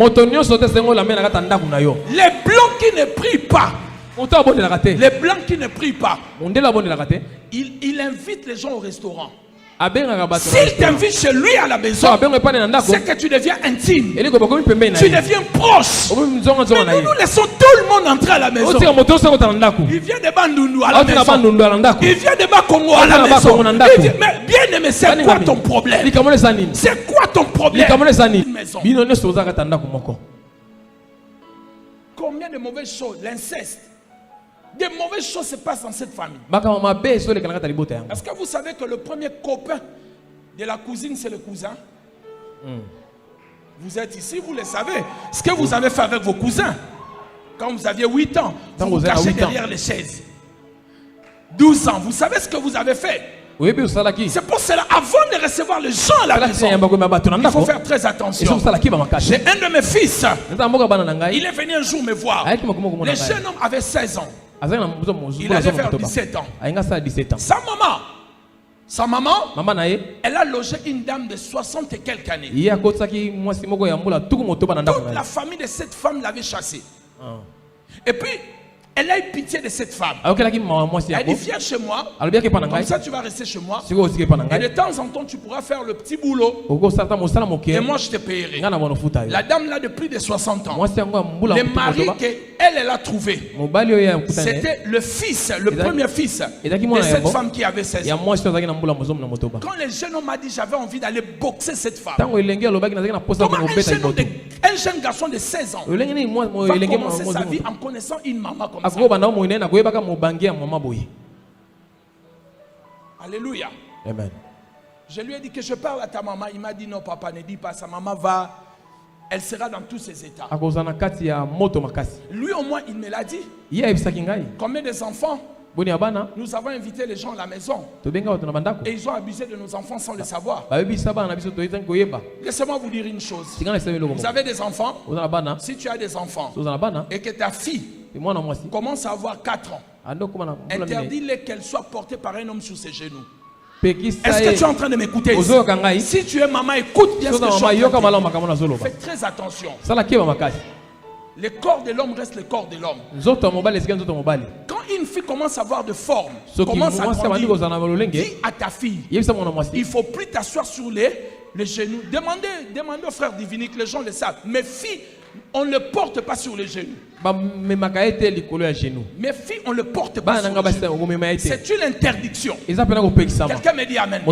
A: blancs qui ne prient pas, les blancs qui ne prient pas, il invite les gens au restaurant. S'il t'invite chez lui à la maison, c'est que tu deviens intime, tu deviens proche. Mais nous laissons tout le monde entrer à la maison. Il vient de Bandundu à la maison, il vient de Bakongo à la maison. Mais bien aimé, c'est quoi ton problème? C'est quoi ton problème? Combien de mauvaises choses, l'inceste, des mauvaises choses se passent dans cette famille. Est-ce que vous savez que le premier copain de la cousine, c'est le cousin? Vous êtes ici, vous le savez. Ce que vous avez fait avec vos cousins, quand vous aviez 8 ans, vous vous cachez derrière les chaises. 12 ans, vous savez ce que vous avez fait? C'est pour cela, avant de recevoir les gens à la maison, il faut faire très attention. J'ai un de mes fils, il est venu un jour me voir. Le jeune homme avait 16 ans. Il allait faire 17 ans. Sa maman, elle a logé une dame de 60 et quelques années. Toute la famille de cette femme l'avait chassée. Et puis, elle a eu pitié de cette femme. Elle dit, viens chez moi, comme ça tu vas rester chez moi. Et de temps en temps, tu pourras faire le petit boulot. Et moi, je te payerai. La dame là de plus de 60 ans. Le mari qu'elle a trouvé, c'était le fils, le premier fils de cette femme qui avait 16 ans. Quand le jeune homme m'a dit, j'avais envie d'aller boxer cette femme. Comment un jeune garçon de 16 ans va commencer sa vie en connaissant une maman comme ça? Alléluia.
B: Amen.
A: Je lui ai dit que je parle à ta maman. Il m'a dit non papa, ne dis pas. Sa maman va, elle sera dans tous ses états. Lui au moins il me l'a dit. Combien des enfants nous avons invité les gens à la maison et ils ont abusé de nos enfants sans le savoir. Laissez-moi vous dire une chose. Vous avez des enfants. Si tu as des enfants et que ta fille commence à avoir 4 ans, interdis-les qu'elle soit portée par un homme sur ses genoux. Est-ce que tu es en train de m'écouter? Si tu es maman, écoute bien ce que je suis en train de dire. Fais très attention. Le corps de l'homme reste le corps de l'homme. Quand une fille commence à avoir de forme, commence à grandir, dis à ta fille, il ne faut plus t'asseoir sur les genoux. Demandez aux frères diviniques, les gens le savent. Mes filles, on ne le porte pas sur les genoux. Mes filles, on ne le porte pas sur les genoux. C'est une interdiction. Quelqu'un me dit amen.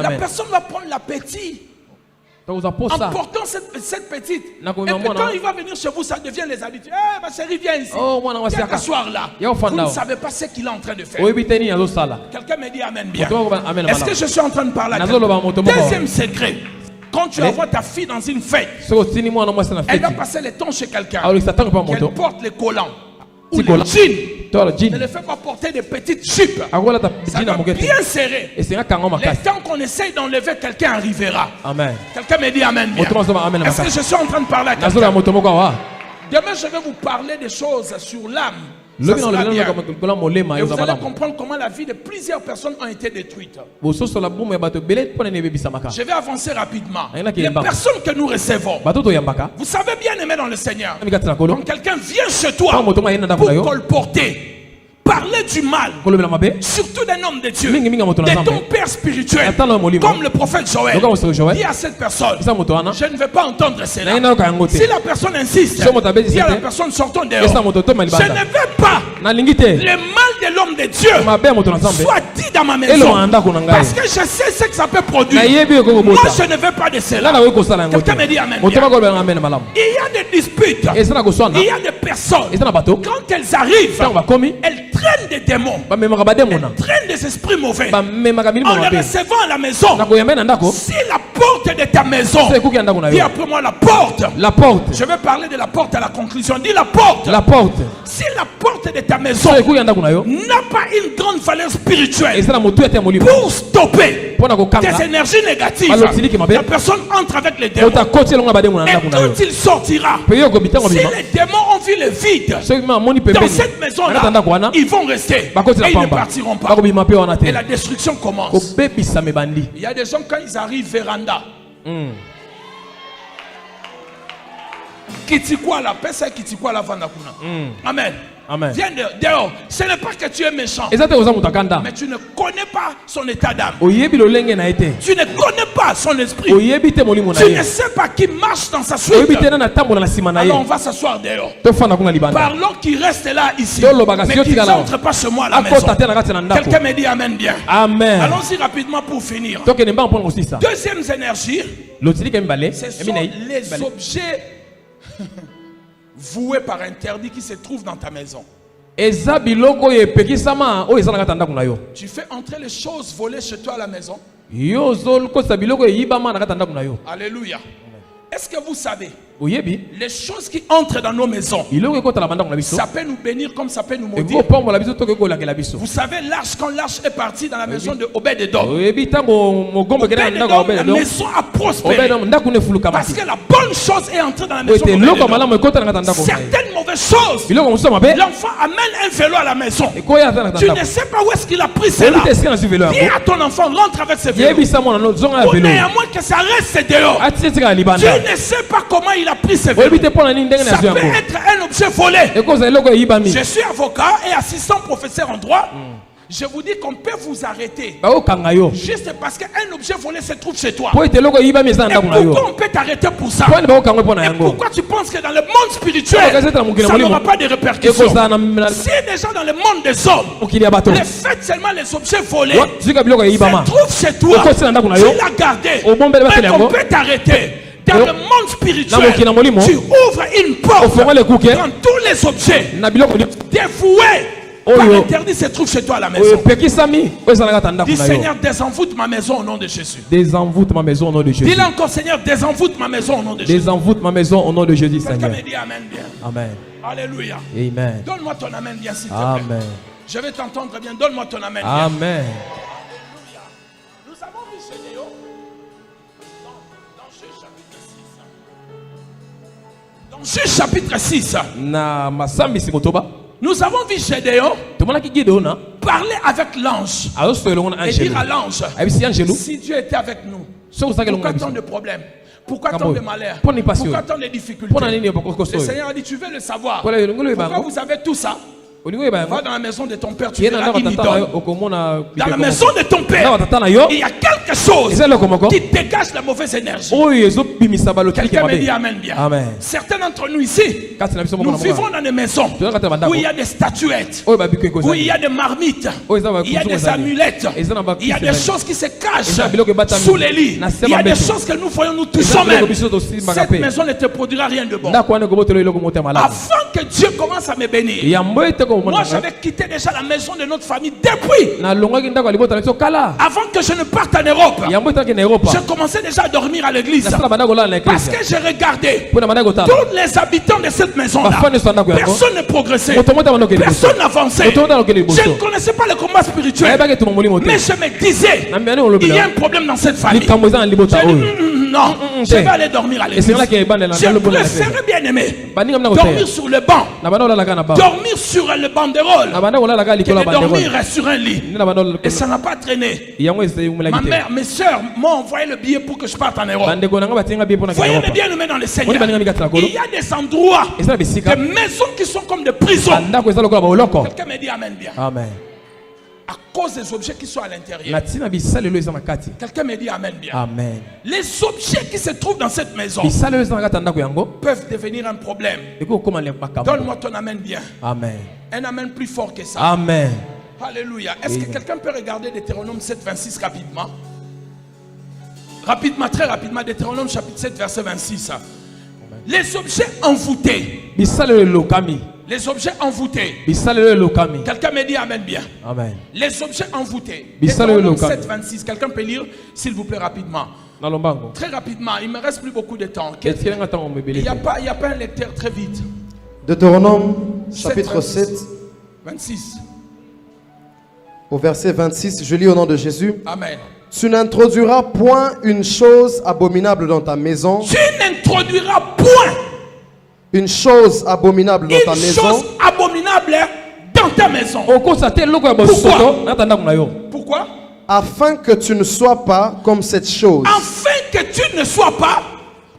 A: La personne va prendre l'appétit en portant cette petite. Et puis quand il va venir chez vous, ça devient les habitudes. Eh, ma chérie, viens ici. Viens t'asseoir là. Vous ne savez pas ce qu'il est en train de faire. Quelqu'un me dit amen bien. Est-ce que je suis en train de parler à quelqu'un? Deuxième secret. Quand tu envoies ta fille dans une fête, elle va passer le temps chez quelqu'un. Elle porte les collants ou les jeans. Ne le fais pas porter des petites jupes. Ça va bien serrer. Le temps qu'on essaye d'enlever, quelqu'un arrivera.
B: Amen.
A: Quelqu'un me dit Amen. Est-ce que je suis en train de parler à quelqu'un? Demain, je vais vous parler des choses sur l'âme. Vous allez comprendre comment la vie de plusieurs personnes a été détruite. Je vais avancer rapidement. Les personnes que nous recevons, vous savez bien aimer dans le Seigneur. Quand quelqu'un vient chez toi pour colporter, parler du mal, surtout d'un homme de Dieu, de ton père spirituel, comme le prophète Joël, dis à cette personne, je ne vais pas entendre cela. Si la personne insiste, dis à la personne sortant dehors, je ne veux pas le mal de l'homme de Dieu soit dit dans ma maison, parce que je sais ce que ça peut produire. Moi je ne veux pas de cela. Quelqu'un me dit Amen. Il y a des disputes, il y a des personnes, quand elles arrivent, elles traînent des démons, elles traînent des esprits mauvais en les recevant à la maison. Si la porte de ta maison, dis après moi la porte. Je vais parler de la porte à la conclusion. Dis la porte. Si la porte de ta maison n'a pas une grande valeur spirituelle pour stopper tes énergies négatives, la personne entre avec les démons. Et quand il sortira, si les démons ont vu le vide dans cette maison-là, ils vont rester et ils ne partiront pas. Et la destruction commence. Il y a des gens, quand ils arrivent véranda, Kitikwa la paix, c'est Kitikwa la vandakuna. Amen. Viens dehors. Ce n'est pas que tu es méchant, mais tu ne connais pas son état d'âme. Tu ne connais pas son esprit. Tu ne sais pas qui marche dans sa suite. Alors on va s'asseoir dehors. Parlons qui reste là ici, mais qui n'entre pas chez moi à la maison. Quelqu'un me dit Amen bien. Allons-y rapidement pour finir. Deuxième énergie, ce sont les objets voué par interdit qui se trouve dans ta maison. Tu fais entrer les choses volées chez toi à la maison. Alléluia. Est-ce que vous savez, les choses qui entrent dans nos maisons, ça peut nous bénir comme ça peut nous maudire. Vous savez, l'arche, quand l'arche est partie dans la maison de Obed-Edom, la maison a prospéré parce que la bonne chose est entrée dans la maison d'Obed-Edom. Certaines mauvaises choses, l'enfant amène un vélo à la maison. Tu ne sais pas où est-ce qu'il a pris cela. Dis à ton enfant, rentre avec ce vélo. Ou néanmoins que ça reste dehors. Tu ne sais pas comment il a pris ce vélo. Ça peut être un objet volé. Je suis avocat et assistant professeur en droit. Je vous dis qu'on peut vous arrêter juste parce qu'un objet volé se trouve chez toi. Et pourquoi on peut t'arrêter pour ça? Et pourquoi tu penses que dans le monde spirituel ça n'aura pas de répercussions? Si déjà dans le monde des hommes, le fait seulement les objets volés se trouvent chez toi, tu l'as gardé, mais on peut t'arrêter. Dans le monde spirituel, tu ouvres une porte dans tous les objets dévoués par l'interdit se trouve chez toi à la maison. Dis Seigneur, désenvoûte ma maison au nom de Jésus.
B: Désenvoûte ma maison au nom de Jésus.
A: Dis-le encore Seigneur, désenvoûte ma maison au nom de Jésus.
B: Désenvoûte ma maison au nom de Jésus, Seigneur.
A: Quelqu'un me dit Amen bien.
B: Amen.
A: Alléluia.
B: Amen.
A: Donne-moi ton Amen bien s'il te plaît.
B: Amen.
A: Je vais t'entendre bien. Donne-moi ton Amen bien.
B: Amen.
A: Nous avons vu Gédéon dans Juge chapitre 6. Nous avons vu Gédéon parler avec l'ange et dire à l'ange, si Dieu était avec nous, pourquoi tant de problèmes? Pourquoi tant de malheurs? Pourquoi tant de difficultés? Le Seigneur a dit, tu veux le savoir. Pourquoi vous avez tout ça? Va dans la maison de ton père, tu verras une idole. Dans la maison de ton père, il y a quelque chose qui dégage la mauvaise énergie. Quelqu'un me dit Amen bien. Certains d'entre nous ici, nous vivons dans des maisons où il y a des statuettes, où il y a des marmites, il y a des amulettes, il y a des choses qui se cachent sous les lits, il y a des choses que nous voyons, nous touchons même. Cette maison ne te produira rien de bon. Avant que Dieu commence à me bénir, Moi, j'avais quitté déjà la maison de notre famille depuis. Avant que je ne parte en Europe, je commençais déjà à dormir à l'église. Parce que j'ai regardé tous les habitants de cette maison-là. Personne ne progressait. Personne n'avançait. Je ne connaissais pas le combat spirituel. Mais je me disais, il y a un problème dans cette famille. Non, je vais aller dormir à l'église. Je préférais bien aimer dormir sur le banc, dormir sur le banderole, que de dormir sur un lit. Et ça n'a pas traîné. Ma mère, mes soeurs m'ont envoyé le billet pour que je parte en Europe. Voyez mes bien-aimés dans le Seigneur. Il y a des endroits, des maisons qui sont comme des prisons. Quelqu'un me dit Amen bien. Amen. À cause des objets qui sont à l'intérieur. Quelqu'un me dit Amen bien. Amen. Les objets qui se trouvent dans cette maison peuvent devenir un problème. Donne-moi ton Amen bien. Amen. Un Amen plus fort que ça. Amen. Alléluia. Est-ce que quelqu'un peut regarder Deutéronome 7, 26 rapidement? Rapidement, très rapidement. Deutéronome chapitre 7, verset 26. Les objets envoûtés. Les objets envoûtés. Quelqu'un me dit Amen bien. Amen. Les objets envoûtés. Deutéronome 7, 26. Quelqu'un peut lire, s'il vous plaît, rapidement. Très rapidement. Il ne me reste plus beaucoup de temps. Il n'y a pas un lecteur très vite.
C: Deutéronome chapitre 7,
A: 26.
C: Au verset 26, je lis au nom de Jésus.
A: Amen.
C: Tu n'introduiras point une chose abominable dans ta maison.
A: Tu n'introduiras point
C: une chose abominable dans ta maison.
A: Une chose abominable dans ta maison. Pourquoi?
C: Afin que tu ne sois pas comme cette chose.
A: Afin que tu ne sois pas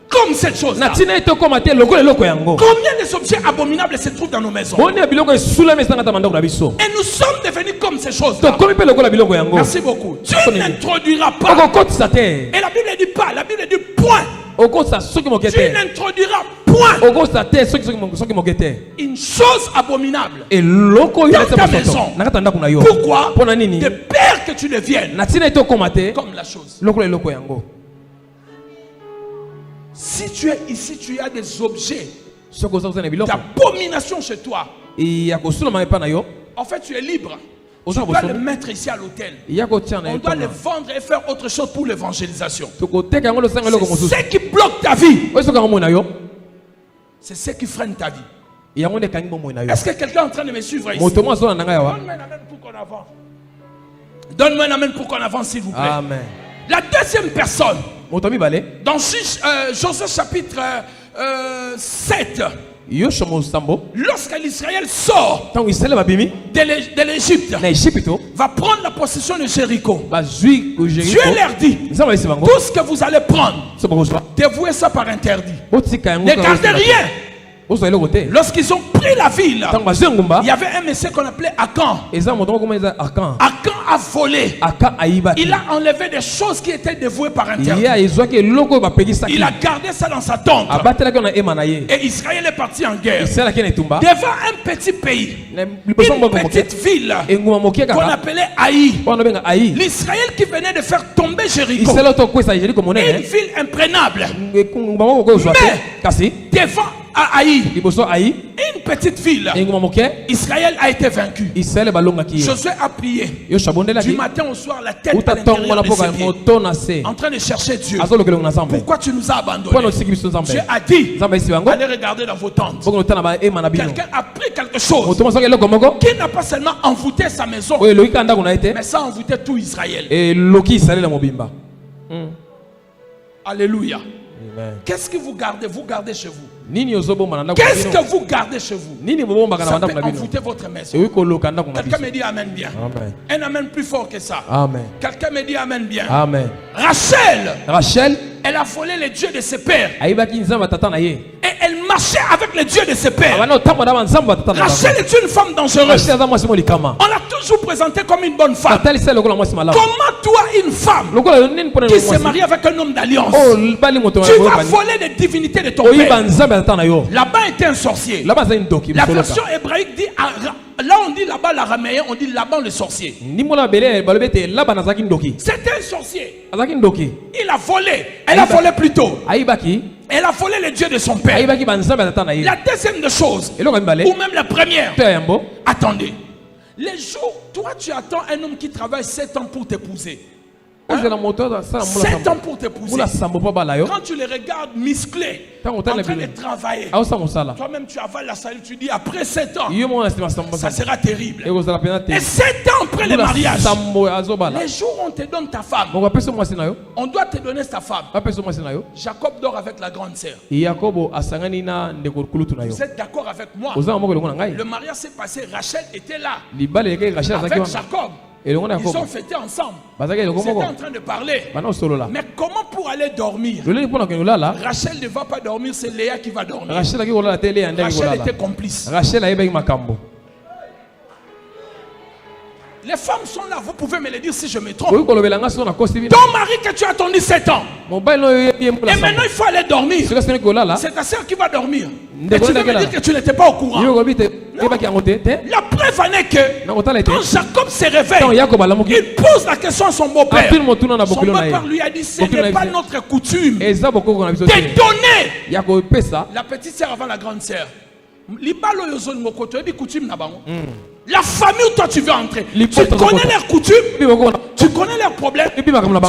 A: comme cette chose. Combien d'objets abominables se trouvent dans nos maisons? Et nous sommes devenus comme ces choses. Merci beaucoup. Tu n'introduiras pas. Et la Bible ne dit pas, la Bible dit point. Tu n'introduiras point une chose abominable dans ta maison. Pourquoi? De peur que tu deviennes comme la chose. Si tu es ici, tu as des objets d'abomination chez toi. En fait, tu es libre. Tu dois le mettre ici à l'hôtel. On doit le vendre et faire autre chose pour l'évangélisation. C'est ce qui bloque ta vie. C'est ce qui freine ta vie. Est-ce que quelqu'un est en train de me suivre ici? Donne-moi un amen pour qu'on avance. Donne-moi un amen pour qu'on avance, s'il vous plaît. Amen. La deuxième personne, dans Josué chapitre 7, lorsque l'Israël sort de l'Égypte, va prendre la possession de Jéricho, Dieu leur dit, tout ce que vous allez prendre, dévouez ça par interdit. Ne gardez rien. Lorsqu'ils ont pris la ville, il y avait un monsieur qu'on appelait Akan. Akan a volé. Il a enlevé des choses qui étaient dévouées par interdit. Il a gardé ça dans sa tente. Et Israël est parti en guerre devant un petit pays, une petite ville qu'on appelait Haï. L'Israël qui venait de faire tomber Jéricho, une ville imprenable. Mais devant à Haï, une petite ville, Israël a été vaincu. Josué a prié du matin au soir, la tête à l'intérieur de ses pieds, en train de chercher Dieu. Pourquoi tu nous as abandonnés? Dieu a dit, allez regarder dans vos tentes. Quelqu'un a pris quelque chose qui n'a pas seulement envoûté sa maison, mais ça a envoûté tout Israël. Alléluia. Qu'est-ce que vous gardez? Vous gardez chez vous. Qu'est-ce que vous gardez chez vous? Ça peut envoûter votre maison. Quelqu'un me dit Amen bien. Amen. Un Amen plus fort que ça. Amen. Quelqu'un me dit Amen bien. Amen. Rachel, elle a volé les dieux de ses pères. Et elle marchait avec les dieux de ses pères. Rachel est une femme dangereuse. On l'a toujours présentée comme une bonne femme. Comment toi, une femme qui se marie avec un homme d'alliance, tu vas voler les divinités de ton père? Là-bas était un sorcier. La version hébraïque dit, là on dit là-bas l'araméen, on dit Laban le sorcier. C'était un sorcier. Il a volé. Elle a volé plutôt. Elle a volé les dieux de son père. La deuxième des choses, ou même la première, attendez. Les jours, toi tu attends un homme qui travaille 7 ans pour t'épouser. 7 ans pour t'épouser. Quand tu les regardes musclés, en train de travailler, toi-même tu avales la salle, tu dis après 7 ans, ça sera terrible. Et 7 ans après le mariage, les jours où on te donne ta femme, on doit te donner ta femme. Jacob dort avec la grande sœur. Vous êtes d'accord avec moi? Le mariage s'est passé, Rachel était là avec Jacob. Ils ont fêté ensemble. Ils étaient en train de parler. Mais comment pour aller dormir? Rachel ne va pas dormir, c'est Léa qui va dormir. Rachel était complice. Les femmes sont là, vous pouvez me le dire si je me trompe. Ton mari que tu as attendu 7 ans. Et maintenant il faut aller dormir. C'est ta soeur qui va dormir. Et tu veux me dire que tu n'étais pas au courant. La preuve en est que quand Jacob se réveille, il pose la question à son beau-père. Son beau-père lui a dit, ce n'est pas notre coutume de donner la petite sœur avant la grande sœur. La famille où toi tu veux entrer, tu connais leurs coutumes, tu connais leurs problèmes, tu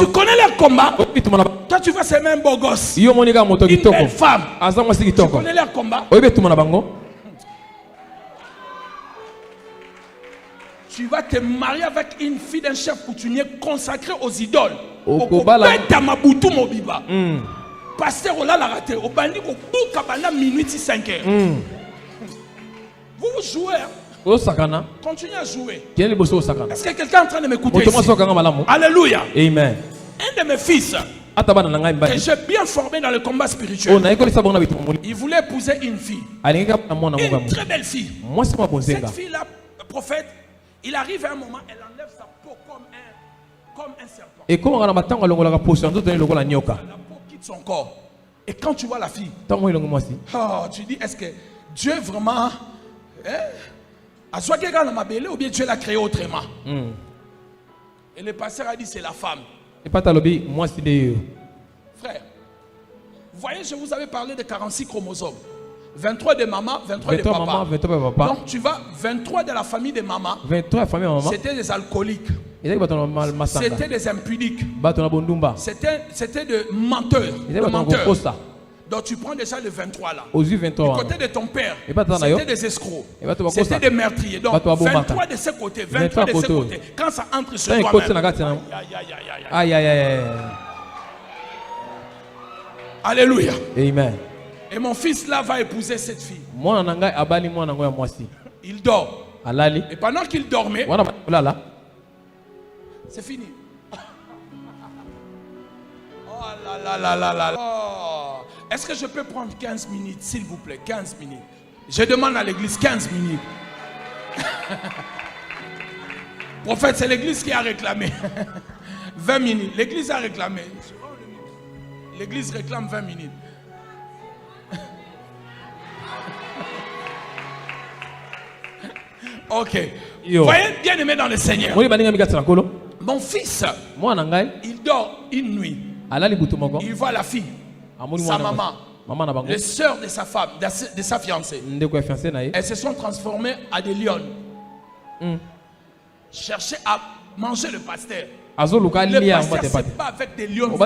A: connais leurs combats. Toi tu vois ces mêmes beaux gosses, une belle femme, tu connais leurs combats. Tu vas te marier avec une fille d'un chef coutumier consacré aux idoles. Pasteur Ola l'a raté. Au bandi au Boukabana minuit 5 heures. Vous jouez. Continuez à jouer. Est-ce que quelqu'un est en train de m'écouter ici? Alléluia.
B: Amen.
A: Un de mes fils que j'ai bien formé dans le combat spirituel, il voulait épouser une fille. Une très belle fille. Cette fille-là, le prophète, il arrive à un moment, elle enlève sa peau comme un serpent. Et comment la peau quitte son corps. Et quand tu vois la fille, tu dis, est-ce que Dieu vraiment... ou bien Dieu l'a créé autrement. Et le pasteur a dit c'est la femme. Frère, vous voyez, je vous avais parlé de 46 chromosomes. 23 de maman, 23 de papa. Donc tu vas 23 de la famille de maman. C'était des alcooliques. C'était des impudiques. C'était des menteurs. Donc tu prends déjà le 23 là. Du côté de ton père, c'était des escrocs. C'était des meurtriers. Donc 23 de ce côté, 23 de ce côté. Quand ça entre sur toi-même. Aïe, aïe, aïe. Alléluia.
B: Amen.
A: Et mon fils là va épouser cette fille. Il dort. Et pendant qu'il dormait, c'est fini. Oh là là là là là. Oh. Est-ce que je peux prendre 15 minutes, s'il vous plaît? 15 minutes. Je demande à l'église 15 minutes. Prophète, c'est l'église qui a réclamé. 20 minutes. L'église a réclamé. L'église réclame 20 minutes. Ok. Voyez, bien aimé dans le Seigneur. Mon fils, il dort une nuit. Il voit la fille, sa maman, les sœurs de sa femme, de sa fiancée. Elles se sont transformées à des lions. Cherchaient à manger le pasteur. Le pasteur se bat avec des lions.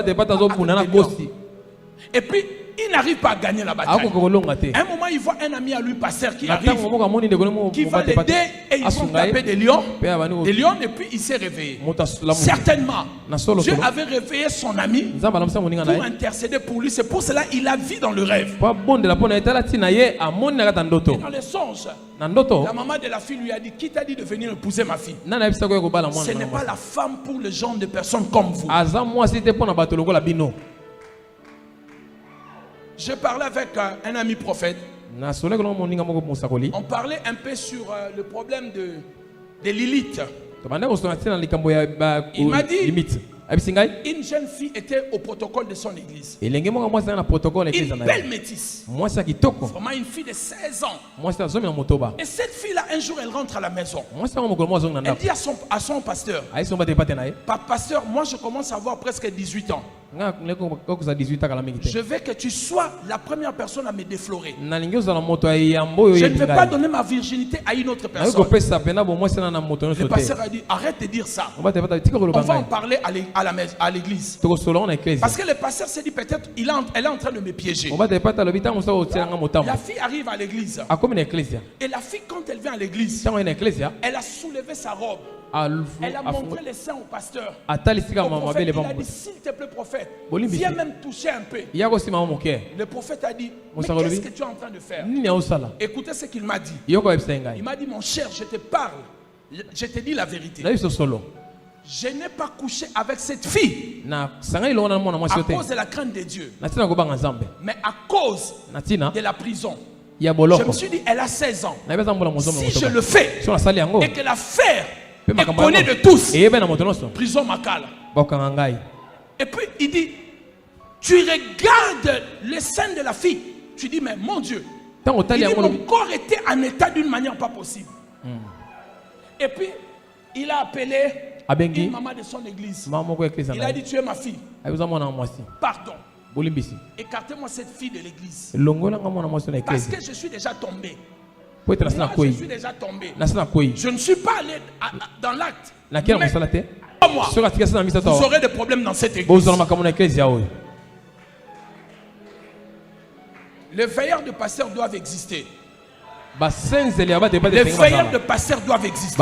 A: Et puis, il n'arrive pas à gagner la bataille. À un moment, il voit un ami à lui, pasteur, qui arrive, qui va l'aider et ils vont taper des lions. Et puis il s'est réveillé. Certainement, Dieu avait réveillé son ami pour intercéder pour lui. C'est pour cela qu'il a vu dans le rêve. Et dans les songes, la maman de la fille lui a dit, qui t'a dit de venir épouser ma fille? Ce n'est pas la femme pour le genre de personnes comme vous. Je parlais avec un ami prophète. On parlait un peu sur le problème de Lilith. Il m'a dit, une jeune fille était au protocole de son église. Une belle métisse. Vraiment une fille de 16 ans. Et cette fille-là, un jour, elle rentre à la maison. Elle dit à son pasteur, pasteur, moi je commence à avoir presque 18 ans. Je veux que tu sois la première personne à me déflorer. Je
B: Je
A: ne vais pas donner ma virginité à une autre personne. Le pasteur a dit, arrête de dire ça. On va en parler à l'église. Parce que le pasteur s'est dit, peut-être elle est en train de me piéger. La fille arrive à l'église. Et la fille, quand elle vient à l'église, elle a soulevé sa robe. Elle a montré les seins au pasteur. Au prophète, il a dit, s'il te plaît, prophète, viens même toucher un peu. Le prophète a dit, mais qu'est-ce que tu es en train de faire? Écoutez ce qu'il m'a dit. Il m'a dit, mon cher, je te parle. Je te dis la vérité. Je n'ai pas couché avec cette fille à cause de la crainte de Dieu, mais à cause de la prison. Je me suis dit, elle a 16 ans. Si je le fais et que l'affaire est connue de tous, prison Makala. Et puis il dit, tu regardes le sein de la fille. Tu dis, mais mon Dieu, il dit, mon corps était en état d'une manière pas possible. Et puis il a appelé une maman de son église. Il a dit, tu es ma fille. Pardon. Écartez-moi cette fille de l'église. Parce que je suis déjà tombé. Moi, je suis déjà tombé. Je ne suis pas allé dans l'acte. Moi, vous aurez des problèmes dans cette église. Les veilleurs de pasteurs doivent exister. Les veilleurs de pasteurs doivent exister.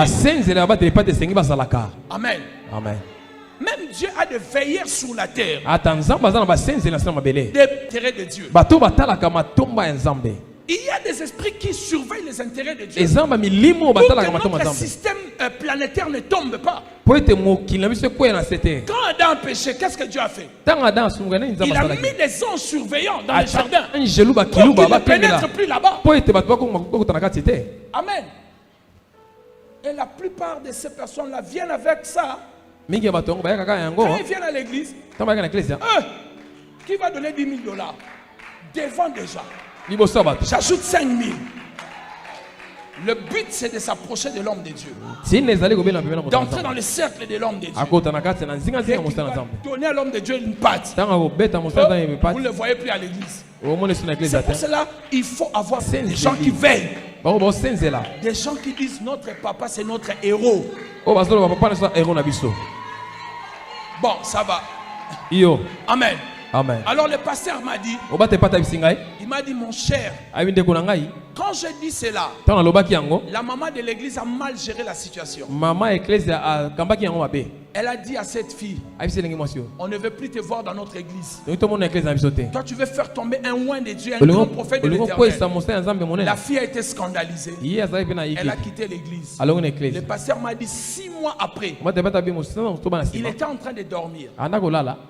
A: Amen.
B: Amen.
A: Même Dieu a des veilleurs sur la terre. Des intérêts de Dieu. Il y a des esprits qui surveillent les intérêts de Dieu. Pour que notre système planétaire ne tombe pas. Quand Adam a péché, qu'est-ce que Dieu a fait? Il a mis des anges surveillants dans le jardin pour qu'ils ne pénètrent plus là-bas. Amen. Et la plupart de ces personnes-là viennent avec ça. Quand ils viennent à l'église, qui va donner $10 000 devant déjà? J'ajoute 5 000. Le but, c'est de s'approcher de l'homme de Dieu. D'entrer dans le cercle de l'homme de Dieu. Donner à l'homme de Dieu une patte. Vous ne le voyez plus à l'église. C'est pour cela qu'il faut avoir des gens qui veillent. Des gens qui disent, notre papa, c'est notre héros. Bon, ça va. Amen.
B: Amen.
A: Alors le pasteur m'a dit, il m'a dit, mon cher, quand je dis cela, la maman de l'église a mal géré la situation. Elle a dit à cette fille, on ne veut plus te voir dans notre église. Toi tu veux faire tomber un oint de Dieu, un grand prophète de l'Éternel. La fille a été scandalisée. Elle a quitté l'église. Le pasteur m'a dit 6 mois après, il était en train de dormir.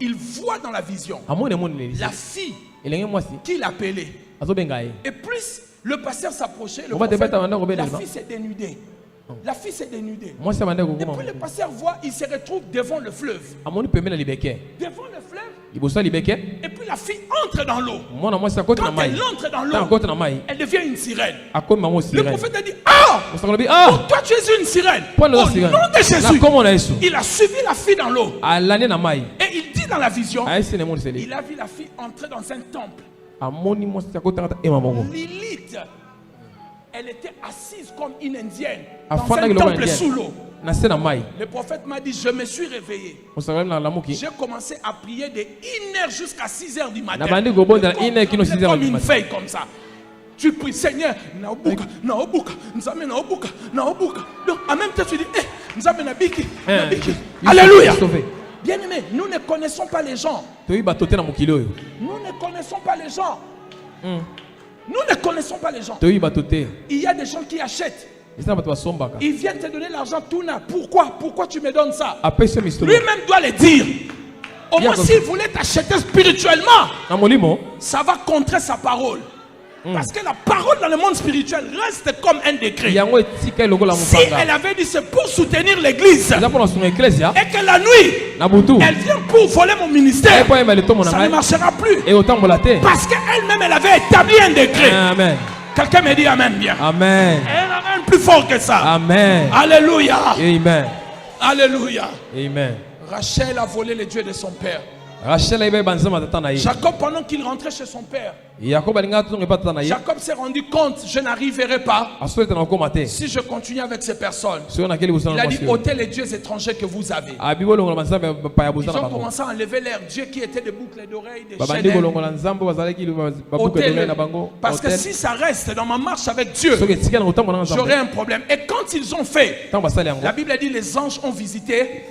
A: Il voit dans la vision la fille qui l'appelait. Et plus le pasteur s'approchait, la fille s'est dénudée. La fille s'est dénudée. Et puis le pasteur voit, il se retrouve devant le fleuve. Devant le fleuve. Et puis la fille entre dans l'eau. Quand elle entre dans l'eau, elle devient une sirène. Le prophète a dit, ah, oh, toi tu es une sirène. Au nom de Jésus, il a suivi la fille dans l'eau. Et il dit dans la vision, il a vu la fille entrer dans un temple. Lilith, elle était assise comme une indienne dans un temple sous l'eau. Le prophète m'a dit, je me suis réveillé. J'ai commencé à prier de 1h jusqu'à 6h du matin. Comme une feuille comme ça. Tu pries, Seigneur, Naobuka, Naobuka, Nzame Naobuka, Naobuka. Donc en même temps tu dis, Nzame Nabiki, Nabiki. Alléluia. Bien aimé, nous ne connaissons pas les gens. Nous ne connaissons pas les gens. Nous ne connaissons pas les gens. Il y a des gens qui achètent. Ils viennent te donner l'argent tout n'a. Pourquoi tu me donnes ça? Lui-même doit le dire. Au moins s'il voulait t'acheter spirituellement, ça va contrer sa parole. Parce que la parole dans le monde spirituel reste comme un décret. Si elle avait dit c'est pour soutenir l'église et que la nuit elle vient pour voler mon ministère, ça ne marchera plus. Parce qu'elle-même elle avait établi un décret. Quelqu'un me dit amen bien.
B: Amen.
A: Elle a rien plus fort que ça.
B: Amen.
A: Alléluia.
B: Amen.
A: Alléluia.
B: Amen.
A: Rachel a volé les dieux de son père. Jacob, pendant qu'il rentrait chez son père, Jacob s'est rendu compte, je n'arriverai pas si je continue avec ces personnes. Il a dit, ôtez les dieux étrangers que vous avez. Ils ont commencé à enlever leurs dieux qui étaient des boucles d'oreilles, des chaînes. Parce que si ça reste dans ma marche avec Dieu, j'aurai un problème. Et quand ils ont fait, la Bible a dit, les anges ont visité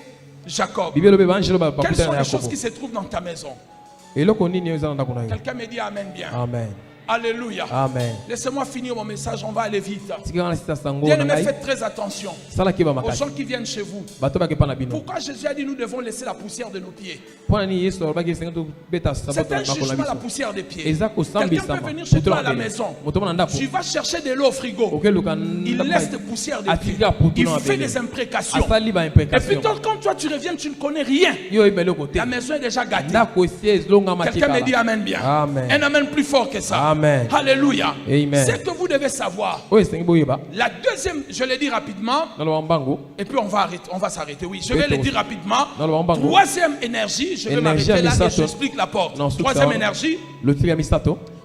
A: Jacob. Quelles sont les choses qui se trouvent dans ta maison? Quelqu'un me dit Amen bien.
B: Amen.
A: Alléluia.
B: Amen.
A: Laissez-moi finir mon message, on va aller vite. Bien-aimés, faites très attention aux gens qui viennent chez vous. Pourquoi Jésus a dit nous devons laisser la poussière de nos pieds? C'est un jugement, la poussière des pieds. Quelqu'un peut venir chez toi à la maison. Tu vas chercher de l'eau au frigo. Il laisse des poussières des pieds. Il fait des imprécations. Et puis quand toi tu reviens, tu ne connais rien. La maison est déjà gâtée. Quelqu'un me dit Amen bien. Un Amen plus fort que ça.
B: Amen.
A: Alléluia.
B: Amen.
A: C'est que vous devez savoir. La deuxième, je l'ai dit rapidement. Et puis on va s'arrêter. Oui, je vais le dire rapidement. Troisième énergie, je vais m'arrêter là et j'explique la porte. Troisième énergie,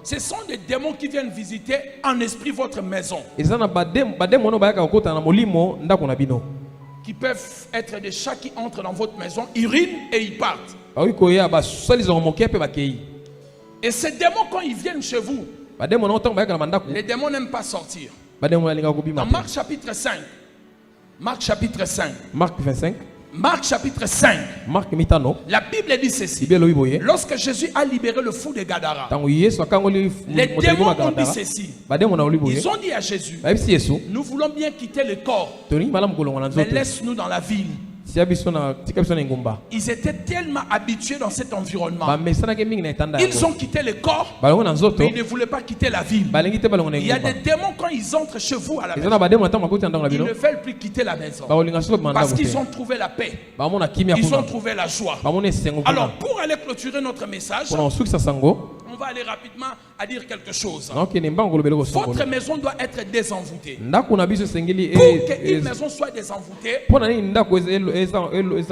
A: ce sont des démons qui viennent visiter en esprit votre maison. Qui peuvent être des chats qui entrent dans votre maison, ils urinent et ils partent. Et ces démons, quand ils viennent chez vous, les démons n'aiment pas sortir. Dans Marc chapitre 5, Marc chapitre 5, Marc chapitre 5, la Bible dit ceci. Lorsque Jésus a libéré le fou de Gadara, les démons ont dit céci. Ils ont dit à Jésus, nous voulons bien quitter le corps, mais laisse-nous dans la ville. Ils étaient tellement habitués dans cet environnement. Ils ont quitté le corps, mais ils ne voulaient pas quitter la ville. Il y a des démons quand ils entrent chez vous à la maison. Ils ne veulent plus quitter la maison. Parce qu'ils ont trouvé la paix. Ils ont trouvé la joie. Alors pour aller clôturer notre message, on va aller rapidement à dire quelque chose. Votre maison doit être désenvoûtée. Pour qu'une maison soit désenvoûtée,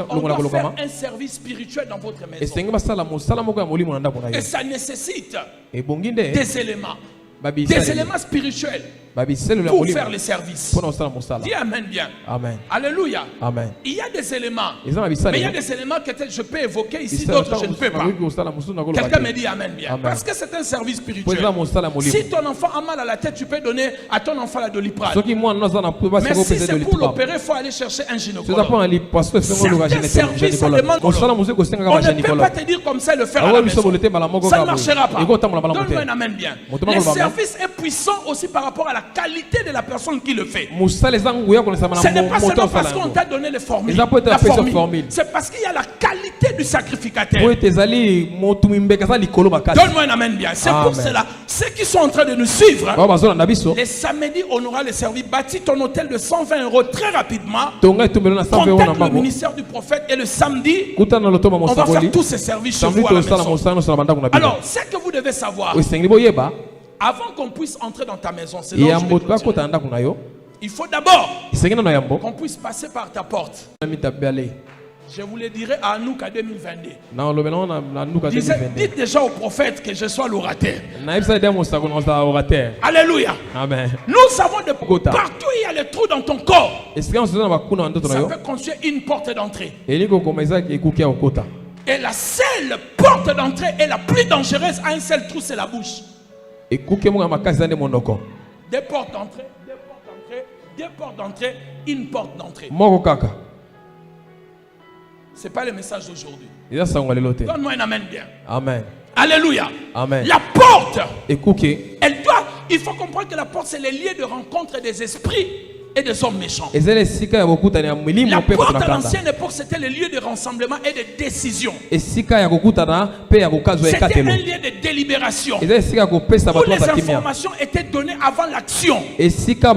A: on doit faire un service spirituel dans votre maison. Et ça nécessite des éléments spirituels pour faire le service. Dis Amen bien.
B: Amen.
A: Alléluia.
B: Amen.
A: Il y a des éléments. Mais il y a des éléments que je peux évoquer ici, d'autres je ne peux pas. Quelqu'un me dit Amen bien. Amen. Parce que c'est un service spirituel. Si ton enfant a mal à la tête, tu peux donner à ton enfant la Doliprane. Mais si c'est pour l'opérer, il faut aller chercher un gynécologue. Certains services, ça demande. On ne peut pas te dire comme ça le faire à la maison. Ça ne marchera pas. Donne-moi un Amen bien. Le service est puissant aussi par rapport à la qualité de la personne qui le fait. Ce n'est pas seulement parce qu'on t'a donné les formules. C'est parce qu'il y a la qualité du sacrificateur. Donne-moi un amen bien. C'est pour cela, ceux qui sont en train de nous suivre, les samedis, on aura le service. Bâtis ton hôtel de 120 € très rapidement. Contacte le ministère du prophète et le samedi, on va faire tous ces services chez vous à la maison. Alors, ce que vous devez savoir, avant qu'on puisse entrer dans ta maison, c'est là où il faut d'abord qu'on puisse passer par ta porte. Je vous le dirai à Anouk à 2022. Dites déjà au prophète que je sois l'orateur. Alléluia.
B: Amen.
A: Nous savons de partout il y a les trous dans ton corps. Ça peut construire une porte d'entrée. Et la seule porte d'entrée et la plus dangereuse à un seul trou, c'est la bouche. Deux portes d'entrée, deux portes d'entrée, une porte d'entrée. Ce n'est pas le message d'aujourd'hui. Donne-moi un amen bien.
B: Amen.
A: Alléluia.
B: Amen.
A: La porte, il faut comprendre que la porte, c'est le lieu de rencontre des esprits et des hommes méchants. La porte à l'ancienne époque, c'était le lieu de rassemblement et de décision. C'était un lieu de délibération où les informations étaient données avant l'action. C'était un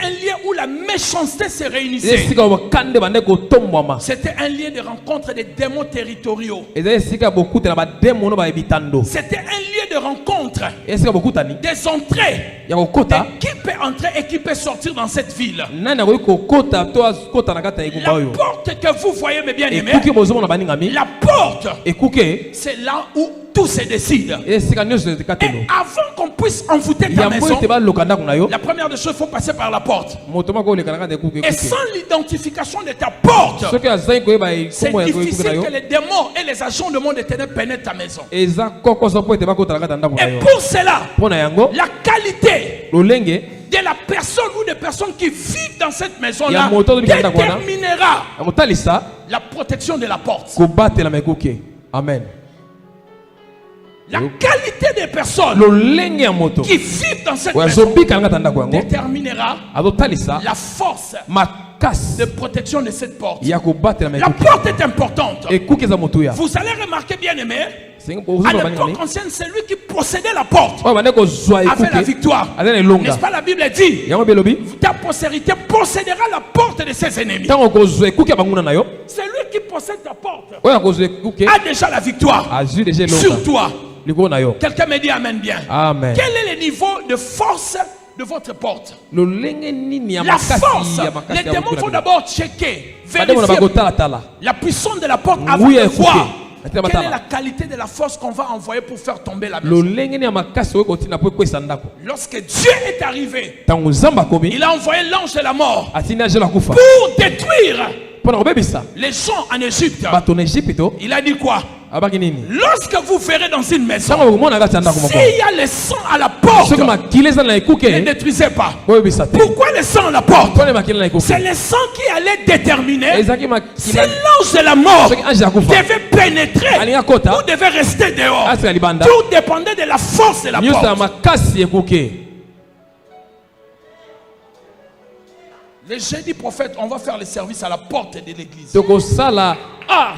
A: lieu où la méchanceté se
B: Et
A: réunissait.
B: esika bakande bande kotombwama.
A: C'était un lieu de rencontre des démons territoriaux.
B: Eza esika bokutela bademo no bayebitando.
A: C'était un lieu de rencontre
B: Esika bokutani
A: des entrées.
B: ya kokota.
A: Qui peut entrer et qui peut sortir dans cette ville?
B: Nani akoki kokota to akota na kata
A: La
B: ekumba oyo.
A: porte que vous voyez, mes bien-aimés,
B: Ekuki bozomona baningami.
A: la porte,
B: Ekuke
A: c'est là où tout se décide.
B: esika nyonso
A: Et
B: ekatelo.
A: avant qu'on puisse envoûter ta
B: Yambo
A: maison,
B: ete baloka ndako na yo.
A: la première des choses, il faut passer par la porte.
B: Moto moko oleka na kata ekuke
A: Et
B: ekuke.
A: sans l'identification de ta porte,
B: Soki azali koyeba
A: c'est
B: kombo ya ekuke na
A: difficile
B: yo.
A: que les démons et les agents de monde éternel pénètrent ta maison.
B: Eza kokoso po ete bakota na kata ndako na
A: Et
B: yo.
A: pour cela,
B: Pona yango
A: la qualité
B: lolenge
A: de la personne ou des personnes qui vivent dans cette
B: Ya
A: maison-là
B: moto bikanda kwana.
A: déterminera
B: akotalisa
A: la protection de la porte.
B: kobatela ekuke. Amen.
A: La qualité des personnes
B: Lolenge ya moto
A: qui vivent dans cette
B: oyo
A: maison
B: azobika na kata ndako yango
A: déterminera
B: azotalisa
A: la force
B: makasi
A: de protection de cette porte.
B: ya kobatela
A: La
B: ekuke.
A: porte est importante.
B: Ekuke eza motuya.
A: Vous allez remarquer, bien aimé,
B: Sengi
A: à
B: kozwa
A: l'époque
B: baningami.
A: ancienne, c'est lui qui possédait la porte
B: Oyo bande kozwa
A: avec la
B: ekuke.
A: victoire.
B: Aza na elonga.
A: N'est-ce pas, la Bible dit,
B: Yango belobi.
A: ta postérité possédera la porte de ses ennemis.
B: Tango kozwa ekuke ya banguna na yo.
A: C'est lui qui possède ta porte.
B: Oyo akozwa ekuke.
A: A déjà la victoire
B: Azwi déjà
A: sur
B: elonga.
A: toi.
B: Likolo na yo.
A: Quelqu'un me dit Amen bien.
B: Amen.
A: Quel est le niveau de force de votre porte?
B: Lolenge nini ya
A: La
B: makasi
A: force.
B: ya
A: Les
B: makasi ya
A: démons vont
B: motuya.
A: d'abord checker,
B: Bademo na
A: vérifier
B: bakotala tala.
A: la puissance de la porte avant
B: Nguya
A: de
B: ekuke.
A: voir
B: Atina
A: quelle est
B: batala.
A: la qualité de la force qu'on va envoyer pour faire tomber la maison.
B: Lolenge ni ya makasi oyo kotina po ekwesa ndako.
A: Lorsque Dieu est arrivé,
B: Tango Nzambe akomi
A: il a envoyé l'ange de la mort
B: atindi ange la kufa.
A: pour détruire
B: Pona kobebisa
A: les gens en Égypte.
B: bato na Egypte
A: Il a dit quoi?
B: abaki nini?
A: Lorsque vous verrez dans une maison,
B: Tango komona kati ya ndako moko.
A: s'il y a le sang à la porte,
B: Soki makile eza na
A: ne
B: ekuke
A: détruisez pas.
B: oyebisa te.
A: Pourquoi le sang à la porte?
B: Pona makile na ekuke.
A: C'est le sang qui allait déterminer
B: Ezaki
A: si
B: makila
A: l'ange de la mort
B: soki ange akufa.
A: devait pénétrer
B: Alinga kota.
A: ou devait rester dehors.
B: Asika libanda.
A: Tout dépendait de la force de la
B: Nyusa
A: porte.
B: makasi ekuke.
A: Le jeudi prophète, on va faire le service à la porte de l'église.
B: Toko sala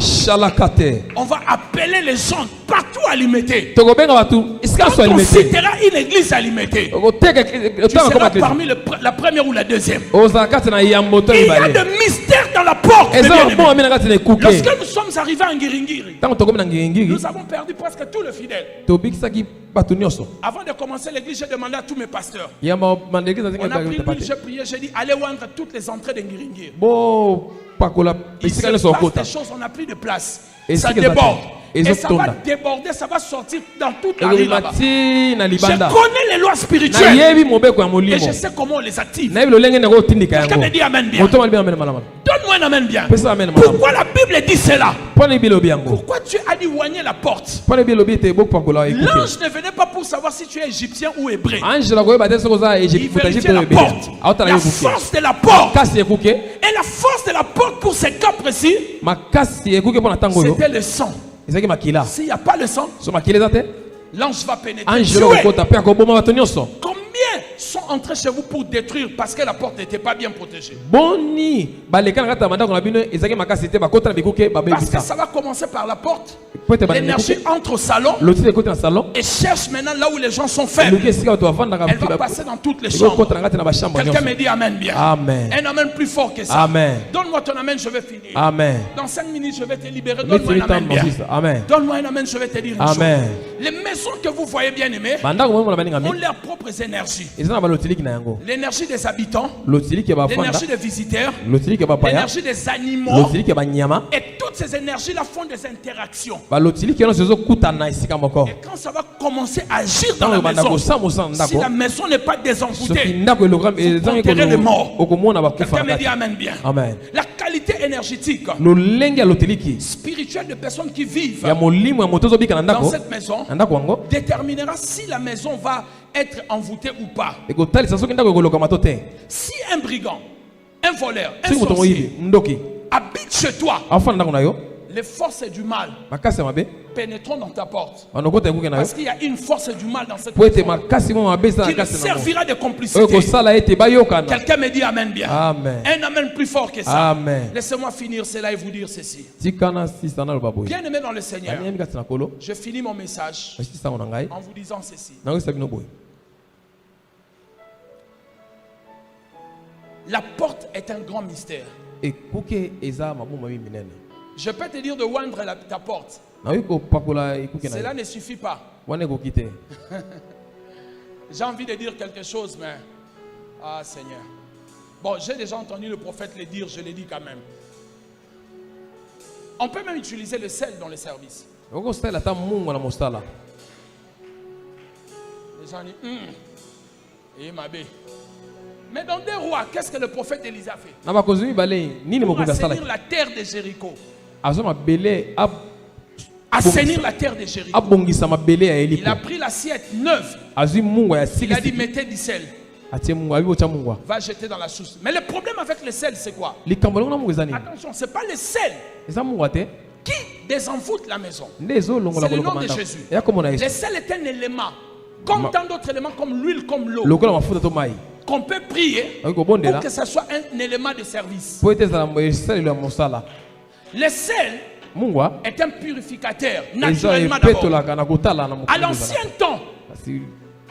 B: shalakate.
A: On va appeler les gens partout à l'imiter.
B: Toko benga batu iska so
A: Quand on
B: alimete.
A: citera une église à l'imiter,
B: Toko teke
A: tu
B: tanga
A: seras
B: koma kesi.
A: parmi la première ou la deuxième.
B: Oza kati na yambo to
A: Il y a
B: ibale.
A: de mystères dans la porte. mes
B: Eza
A: bien-aimés.
B: bon amina kati na ekuke.
A: Lorsque nous sommes arrivés à Ngiringiri,
B: Tango toko na ngingiri.
A: nous avons perdu presque tous les fidèles.
B: Tobikisaki batu nyonso.
A: Avant de commencer l'église, j'ai demandé à tous mes pasteurs.
B: Yamba mandeki za
A: On a
B: zinga
A: pris
B: ba
A: l'huile, j'ai prié, j'ai dit, allez oindre toutes les entrées de Ngiringiri.
B: Bo pakola
A: Il
B: bisika
A: se
B: nyonso
A: passe
B: okota.
A: des choses, on a pris de place.
B: Et
A: Ça
B: si que
A: déborde.
B: ça-
A: Et
B: et
A: ça va
B: tonda.
A: déborder, ça va sortir dans toute la rue là-bas.
B: Ekomati na
A: Je
B: libanda.
A: connais les lois
B: Na
A: spirituelles
B: yebi mobeko ya
A: et
B: molimo.
A: je sais comment on les active.
B: Na yebi lolenge na ko tindika
A: Quelqu'un
B: yango.
A: me dit Amen bien.
B: Moto mali bien amen malama.
A: Donne-moi un Amen bien.
B: Pesa amen malama.
A: Pourquoi la Bible dit cela?
B: Pona bilobi yango.
A: Pourquoi Dieu a dit oigner la porte?
B: Pona bilobi te bok pakola ekuke.
A: L'ange ne venait pas pour savoir si tu es égyptien ou hébreu.
B: Ange la koyeba te soko za
A: Il
B: Egypte futa
A: vérifiait
B: Egypte
A: la
B: oyo
A: porte.
B: Auta la
A: La
B: ekuke.
A: force de la porte.
B: Kasi ekuke.
A: Et la force de la porte pour ces cas précis,
B: Makasi ekuke pona tango yo.
A: c'était le sang.
B: Ezaki makila.
A: S'il n'y a pas le sang,
B: So makila eza te.
A: l'ange va pénétrer.
B: Ange
A: Tuer.
B: lo kokota pe akoboma bato nyonso.
A: Combien sont entrés chez vous pour détruire parce que la porte n'était pas bien protégée?
B: Boni baleka na kata mandako na bino ezaki makasi te bakota na bikuke
A: Parce que
B: babebisa.
A: ça va commencer par la porte.
B: Po ete bana
A: L'énergie
B: ekuke.
A: entre au salon
B: Loti ekota na salon.
A: et cherche maintenant là où les gens sont faibles.
B: Eluki esika bato bavandaka
A: Elle va passer dans toutes les chambres.
B: ekokota na kati na bachambre
A: Quelqu'un me
B: nyonso.
A: dit Amen bien.
B: Amen.
A: Un Amen plus fort que ça.
B: Amen.
A: Donne-moi ton Amen, je vais finir.
B: Amen.
A: Dans 5 minutes, je vais te libérer.
B: Mets
A: Donne-moi un Amen bien.
B: Amen.
A: Donne-moi un Amen, je vais te dire une chose.
B: Amen.
A: Les maisons que vous voyez bien aimées
B: Bandako mo na
A: ont
B: baningami.
A: leurs propres énergies.
B: Eza na balotiliki na yango.
A: L'énergie des habitants,
B: Lotiliki ya bafanda.
A: l'énergie des visiteurs,
B: Lotiliki ya bapaya.
A: l'énergie des animaux.
B: Lotiliki ya banyama.
A: Et toutes ces énergies-là font des interactions.
B: Balotiliki nyonso ezokutana esika moko.
A: Et quand ça va commencer à agir dans
B: Tango
A: la
B: banda
A: maison,
B: kosamusa na
A: si
B: ndako.
A: la maison n'est pas
B: Soki
A: désenvoûtée,
B: ndako elokami ezangi
A: enterrez les morts.
B: okomona bakufa
A: quelqu'un
B: na
A: me dit
B: kati.
A: Amen bien.
B: Amen.
A: La qualité énergétique,
B: Lolenge ya lotiliki
A: spirituelle de personnes qui vivent
B: ya molimo ya moto ezobika na
A: dans
B: ndako.
A: cette maison
B: Na ndako yango
A: déterminera si la maison va être envoûtée ou pas.
B: ekotalisa soki ndako ekolokama to te.
A: Si un brigand, un voleur, un
B: Soki moto
A: sorcier
B: moyibi ndoki
A: habite chez toi,
B: afana ndako na yo
A: les forces du mal
B: makasi ya mabe
A: pénétreront dans ta porte.
B: banokota ekuke na yo
A: Parce qu'il y a une force du mal dans cette
B: po ete
A: maison
B: makasi mo mabe eza na
A: qui nous
B: kati na yango
A: servira de
B: oyo
A: complicité.
B: kosala ete bayokana.
A: Quelqu'un me dit Amen bien.
B: Amen.
A: Un Amen plus fort que ça.
B: Amen.
A: Laissez-moi finir cela et vous dire ceci.
B: tikana sisa na loba boye
A: Bien aimé dans le Seigneur,
B: anyami kati na kolo
A: je finis mon message
B: basisango na ngai
A: en vous disant ceci.
B: nangokisa bino boye
A: La porte est un grand mystère.
B: Et kuke eza mabuma minene.
A: Je peux te dire de oindre ta porte.
B: Na yuko pakola ikuke na.
A: Cela ne suffit pas.
B: Wane ko kite.
A: J'ai envie de dire quelque chose, mais ah Seigneur. Bon, j'ai déjà entendu le prophète le dire, je le dis quand même. On peut même utiliser le sel dans le service.
B: Oko stela ta mungu na mostala.
A: Les gens disent et ma bé. Mais dans 2 Rois, qu'est-ce que le prophèt Élisée a fait?
B: Na bakozumi balé nini
A: Pour
B: mokunda sala.
A: assainir la terre de Jéricho.
B: Azoma belé ab
A: Assainir la terre de Jéricho.
B: abongisa mabele ya Eliko.
A: Il a pris l'assiette neuve.
B: Azui mungu ya
A: Il a dit
B: siki.
A: mettez du sel.
B: Atie mungu abibo cha mungu.
A: Va jeter dans la source. Mais le problème avec le sel, c'est quoi?
B: Likambo na mungu ezani.
A: Attention, c'est pas le sel
B: Eza mungu ate.
A: qui désenvoûte la maison.
B: Ndezo longola
A: C'est le
B: ko
A: nom de
B: komanda.
A: Jésus.
B: Ya komona
A: Le
B: Yesu.
A: sel est un élément, comme tant d'autres éléments, comme l'huile, comme l'eau,
B: Lokola mafuta to mai.
A: qu'on peut prier
B: Ayiko
A: pour
B: bondela.
A: que ça soit un élément de service.
B: Po ete za sel ya mosala.
A: Le sel
B: Mungu
A: est un purificateur,
B: eza
A: naturellement d'abord.
B: epetolaka na kotala na
A: À l'ancien temps,
B: Kasi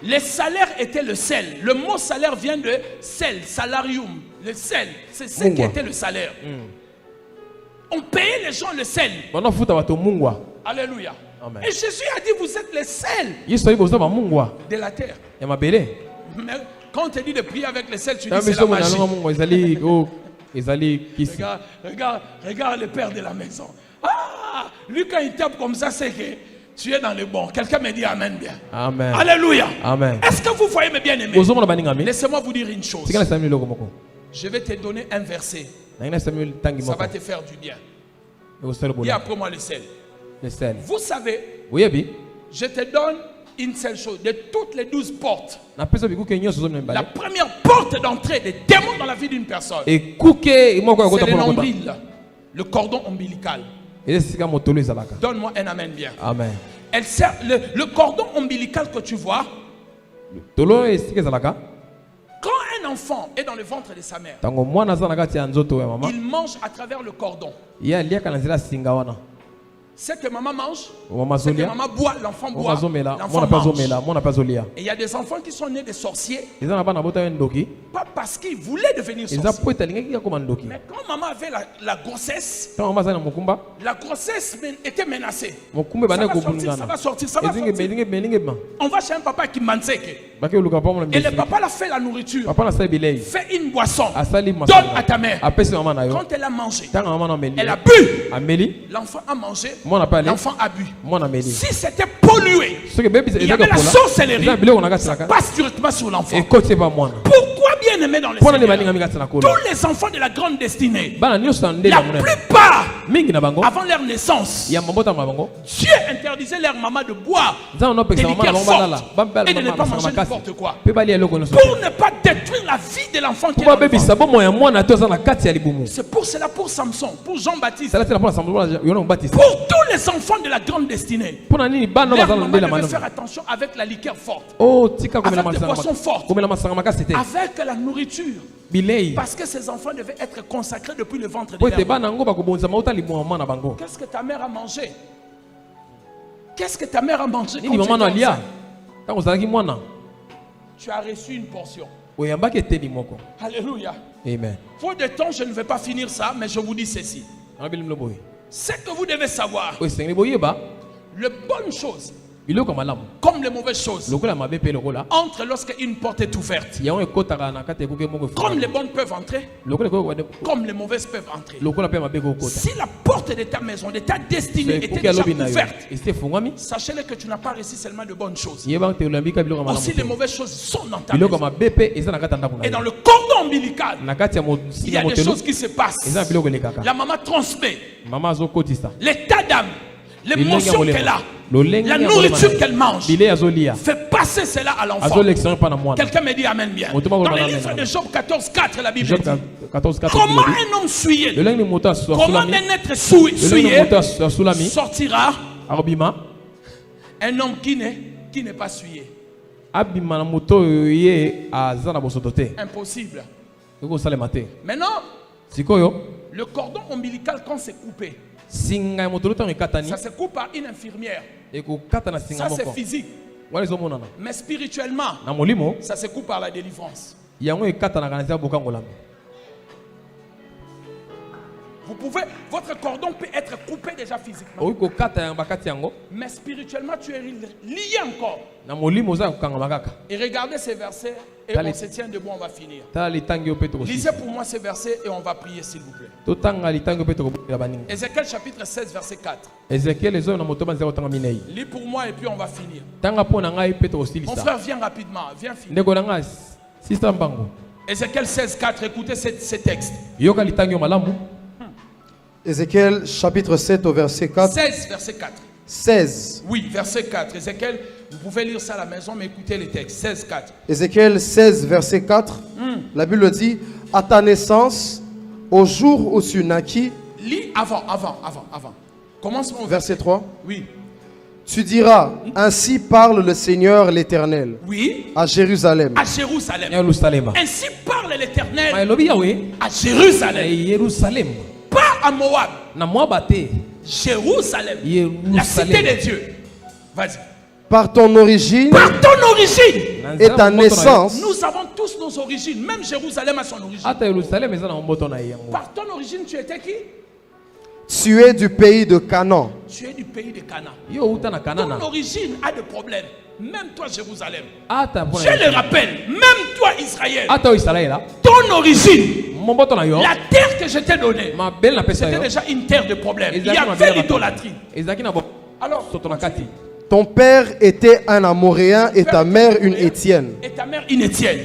A: le salaire était le sel. Le mot salaire vient de sel, salarium. Le sel, c'est ce qui était le salaire. On payait les gens le sel.
B: bana futa bato mungu.
A: Alléluia.
B: Amen.
A: Et Jésus a dit, vous êtes le sel
B: Yesu ayibo za mungu
A: de la terre.
B: ya mabele.
A: Mais quand on te dit de prier avec le sel, tu dis
B: Ta
A: c'est la
B: biso mona
A: magie.
B: longa mungu ezali o ezali kisi.
A: Regarde le père de la maison. Ah, lui quand il tape comme ça, c'est que tu es dans le bon. Quelqu'un me dit Amen bien.
B: Amen.
A: Alléluia.
B: Amen.
A: Est-ce que vous voyez mes bien-aimés?
B: Ozomona baningami.
A: Laissez-moi vous dire une chose.
B: Tikala Samuel loko moko.
A: Je vais te donner un verset.
B: Na Samuel tangi
A: Ça
B: moko.
A: va te faire du bien.
B: Eko sel
A: Dis
B: bola.
A: après moi le sel.
B: Le sel.
A: Vous savez,
B: Oyebi.
A: je te donne une seule chose. De toutes les 12 portes,
B: Na pesa bikuke nyonso zo
A: la
B: mbale.
A: première porte d'entrée des démons dans la vie d'une personne,
B: Et kuke moko ya
A: c'est
B: kota
A: le
B: pona kota.
A: nombril, le cordon ombilical.
B: Et sika motolo ezalaka.
A: Donne-moi un amen bien.
B: Amen.
A: Elle sert, le cordon ombilical que tu vois,
B: Tolo esika ezalaka.
A: quand un enfant est dans le ventre de sa mère,
B: Tango mwana za na kati ya nzoto ya mama.
A: il mange à travers le cordon.
B: Ya liaka na nzela singa wana.
A: Ce que maman mange,
B: Mama
A: ce que
B: zolia.
A: maman boit, l'enfant
B: Mama
A: boit,
B: zomela.
A: l'enfant
B: Mona pa
A: mange.
B: zomela. Mona pa zolia.
A: Et il y a des enfants qui sont nés des sorciers,
B: Eza na bana bota ndoki.
A: pas parce qu'ils voulaient devenir
B: Eza
A: sorciers.
B: po etalingaki ya koma ndoki.
A: Mais quand maman avait la grossesse,
B: Tango mama za na mokumba.
A: la grossesse était menacée.
B: Mokumbe
A: Ça
B: bana
A: va
B: ko
A: sortir, ça
B: bulungana.
A: va sortir, ça va
B: Ezinge
A: sortir.
B: melinge ma.
A: On va chez un papa qui manseke.
B: Bake uluka pa mona
A: Et le
B: mbesi.
A: papa l'a fait la nourriture.
B: Papa na sa bilei.
A: Fait une boisson.
B: Asali
A: Donne
B: masala.
A: à ta mère.
B: Apesi mama na yo.
A: Quand elle a mangé,
B: Tango mama na meli.
A: elle a bu.
B: Ameli.
A: L'enfant a mangé.
B: Mwana pa ale.
A: L'enfant a bu.
B: Mwana meli.
A: Si c'était pollué,
B: Soki bebi
A: il y avait la sorcellerie.
B: Eza biloko na kati
A: Ça
B: na ka.
A: passe directement sur l'enfant.
B: Et kote ba mwana.
A: Pourquoi bien aimé dans le
B: Pona ne
A: Seigneur,
B: balinga mi kati na kolo.
A: tous les enfants de la grande destinée,
B: Bana nyonso na ndela
A: la
B: monene.
A: plupart,
B: Mingi na bango.
A: avant leur naissance,
B: Ya mabota na bango.
A: Dieu interdisait leur maman de boire
B: Nzao no
A: des
B: pekisa mama na
A: liqueurs
B: bango balala.
A: fortes
B: Bambela
A: et de ne
B: mama
A: pas
B: na
A: manger
B: makasi.
A: n'importe quoi.
B: Pe bali eloko nyonso.
A: Pour ne pas détruire la vie de l'enfant qui est
B: Pour
A: dans le
B: bebisa
A: ventre.
B: bomo ya mwana to za na kati ya libumu.
A: C'est pour cela, pour Samson, pour Jean-Baptiste,
B: Sala tela pona sambo yona mbatisa.
A: pour tous les enfants de la grande destinée.
B: Pona nini bana
A: Leur
B: bazala
A: maman
B: ndela
A: devait
B: manoma.
A: faire attention avec la liqueur forte,
B: Oh tika komela
A: avec des
B: masanga.
A: boissons fortes,
B: Komela masanga makasi te.
A: avec la nourriture.
B: Bilei.
A: Parce que ces enfants devaient être consacrés depuis le ventre de
B: Po
A: leur
B: te
A: mère.
B: bana ngo bakobonza mauta libumu mwana bango.
A: Qu'est-ce que ta mère a mangé? Qu'est-ce que ta mère a mangé
B: Nini
A: quand tu
B: mama no
A: étais
B: alia.
A: enceinte?
B: Tango zalaki mwana.
A: Tu as reçu une portion.
B: Oyambaki eteni moko.
A: Alléluia.
B: Amen.
A: Faute de temps, je ne vais pas finir ça, mais je vous dis ceci.
B: Anabili mloboy.
A: Ce que vous devez savoir,
B: Oy sengeli boyeba.
A: les bonnes choses
B: Biloko malamu.
A: comme les mauvaises choses
B: Lokola mabe pe lokola.
A: entrent lorsqu'une porte est ouverte.
B: Yango ekotaka na kati ekuke moko.
A: Comme les bonnes peuvent entrer,
B: Lokola ko
A: comme les mauvaises peuvent entrer.
B: lokola pe mabe ko kota.
A: Si la porte de ta maison, de ta destinée était
B: Ekuke
A: déjà
B: alobi na yo.
A: ouverte,
B: Ese fungami.
A: sachez-le que tu n'as pas reçu seulement de bonnes choses.
B: Yeba te olambika biloko malamu.
A: Aussi les mauvaises choses sont dans ta
B: Biloko
A: maison.
B: mabe pe eza na kati ndako na
A: Et dans
B: yo.
A: le cordon ombilical,
B: Na kati ya
A: il y a des
B: motelo.
A: choses qui se passent.
B: Eza biloko elekaka.
A: La maman transmet
B: Mama azokotisa.
A: l'état d'âme, l'émotion
B: Lolenge ya
A: qu'elle a,
B: molema. Lolenge
A: la
B: ya
A: nourriture
B: molema.
A: qu'elle mange.
B: Bilei azolia.
A: Fait passer cela à l'enfant.
B: Azolekisa pa na mwana.
A: Quelqu'un me dit Amen bien.
B: Moto ba
A: Dans
B: kolona
A: le
B: amen,
A: livre
B: amen.
A: de Job 14:4, la Bible
B: Job
A: dit
B: 14:4.
A: comment un homme souillé,
B: Le lengi moto
A: comment
B: asulami.
A: un être
B: Le lengi
A: souillé
B: moto asulami.
A: sortira
B: Arobima.
A: un homme qui n'est pas souillé.
B: Abima na moto ye aza na bosoto te.
A: Impossible.
B: Eko salema te.
A: Maintenant,
B: Sikoyo.
A: le cordon ombilical, quand c'est coupé,
B: Singa ya moto lutanga ekatani.
A: ça se coupe par une infirmière.
B: Eko kata na singa
A: Ça, c'est
B: moko.
A: physique.
B: Wale zo monana.
A: Mais spirituellement,
B: Na molimo.
A: ça se coupe par la délivrance.
B: Yango ekata na kanisa bokangola.
A: Votre cordon peut être coupé déjà physiquement.
B: oyi kokata yango bakati yango
A: Mais spirituellement, tu es lié encore.
B: na molimo oza kokangama kaka.
A: Et regardez ces versets et
B: Tali-
A: on se tient debout, on va finir.
B: tala litangi oyo mpe
A: Lisez pour moi ces versets et on va prier s'il vous plaît.
B: totanga litangi oyo mpe tokobukela baninga.
A: Ézéchiel chapitre 16, verset 4.
B: ezekiel ezoyo na motoba nzela kotanga minei
A: Lis pour moi et puis on va finir.
B: tanga mpo na ngai mpe
A: Mon
B: tokosilisa.
A: frère, viens rapidement, viens finir.
B: ndeko na ngai sista mbango
A: Ézéchiel 16, 4, écoutez ces textes.
B: yoka litangi oyo malamu.
C: Ézéchiel chapitre 7 au verset 4.
A: 16, verset 4.
C: 16.
A: Oui, verset 4. Ézéchiel, vous pouvez lire ça à la maison, mais écoutez les textes. 16, 4.
C: Ézéchiel 16, verset 4. La Bible dit, à ta naissance, au jour où tu naquis,
A: Lis avant. Commence mon verset.
C: verset 3.
A: Oui.
C: Tu diras, ainsi parle le Seigneur l'Éternel
A: Oui.
C: à Jérusalem.
A: À Jérusalem.
B: yerusalema
A: Ainsi parle l'Éternel
B: maelobi yawe
A: à
B: na
A: Jérusalem.
B: yerusalemu
A: Pas à Moab.
B: na moaba te
A: Jérusalem. La cité
B: yerusalemu
A: de Dieu. Vas-y.
C: Par ton origine
A: Par ton origine.
B: Na
C: et
B: nzela
C: ta
B: na moboto na yo.
C: naissance,
A: Nous avons tous nos origines. Même Jérusalem a son origine.
B: ata yerusalemu eza na moboto na ye yango.
A: Par ton origine, tu étais qui?
C: tu es du pays de Canaan.
A: Tu es du pays de Canaan.
B: yo outa na
A: Ton
B: kanana
A: origine a des problèmes. Même toi, Jérusalem.
B: ata mpo
A: Je
B: na
A: le rappelle. Même toi, Israël.
B: ata oyo isalaela
A: Ton origine.
B: moboto na yo
A: La terre que je t'ai donnée.
B: mabele napesa
A: C'était
B: yo
A: déjà une terre de problèmes. Il y
B: ezalaki mabele
A: avait
B: na
A: l'idolâtrie.
B: ezalaki na
A: Alors,
B: soto na kati.
C: Ton père était un Amoréen et ta mère une Étienne.
A: et ta mère une Étienne.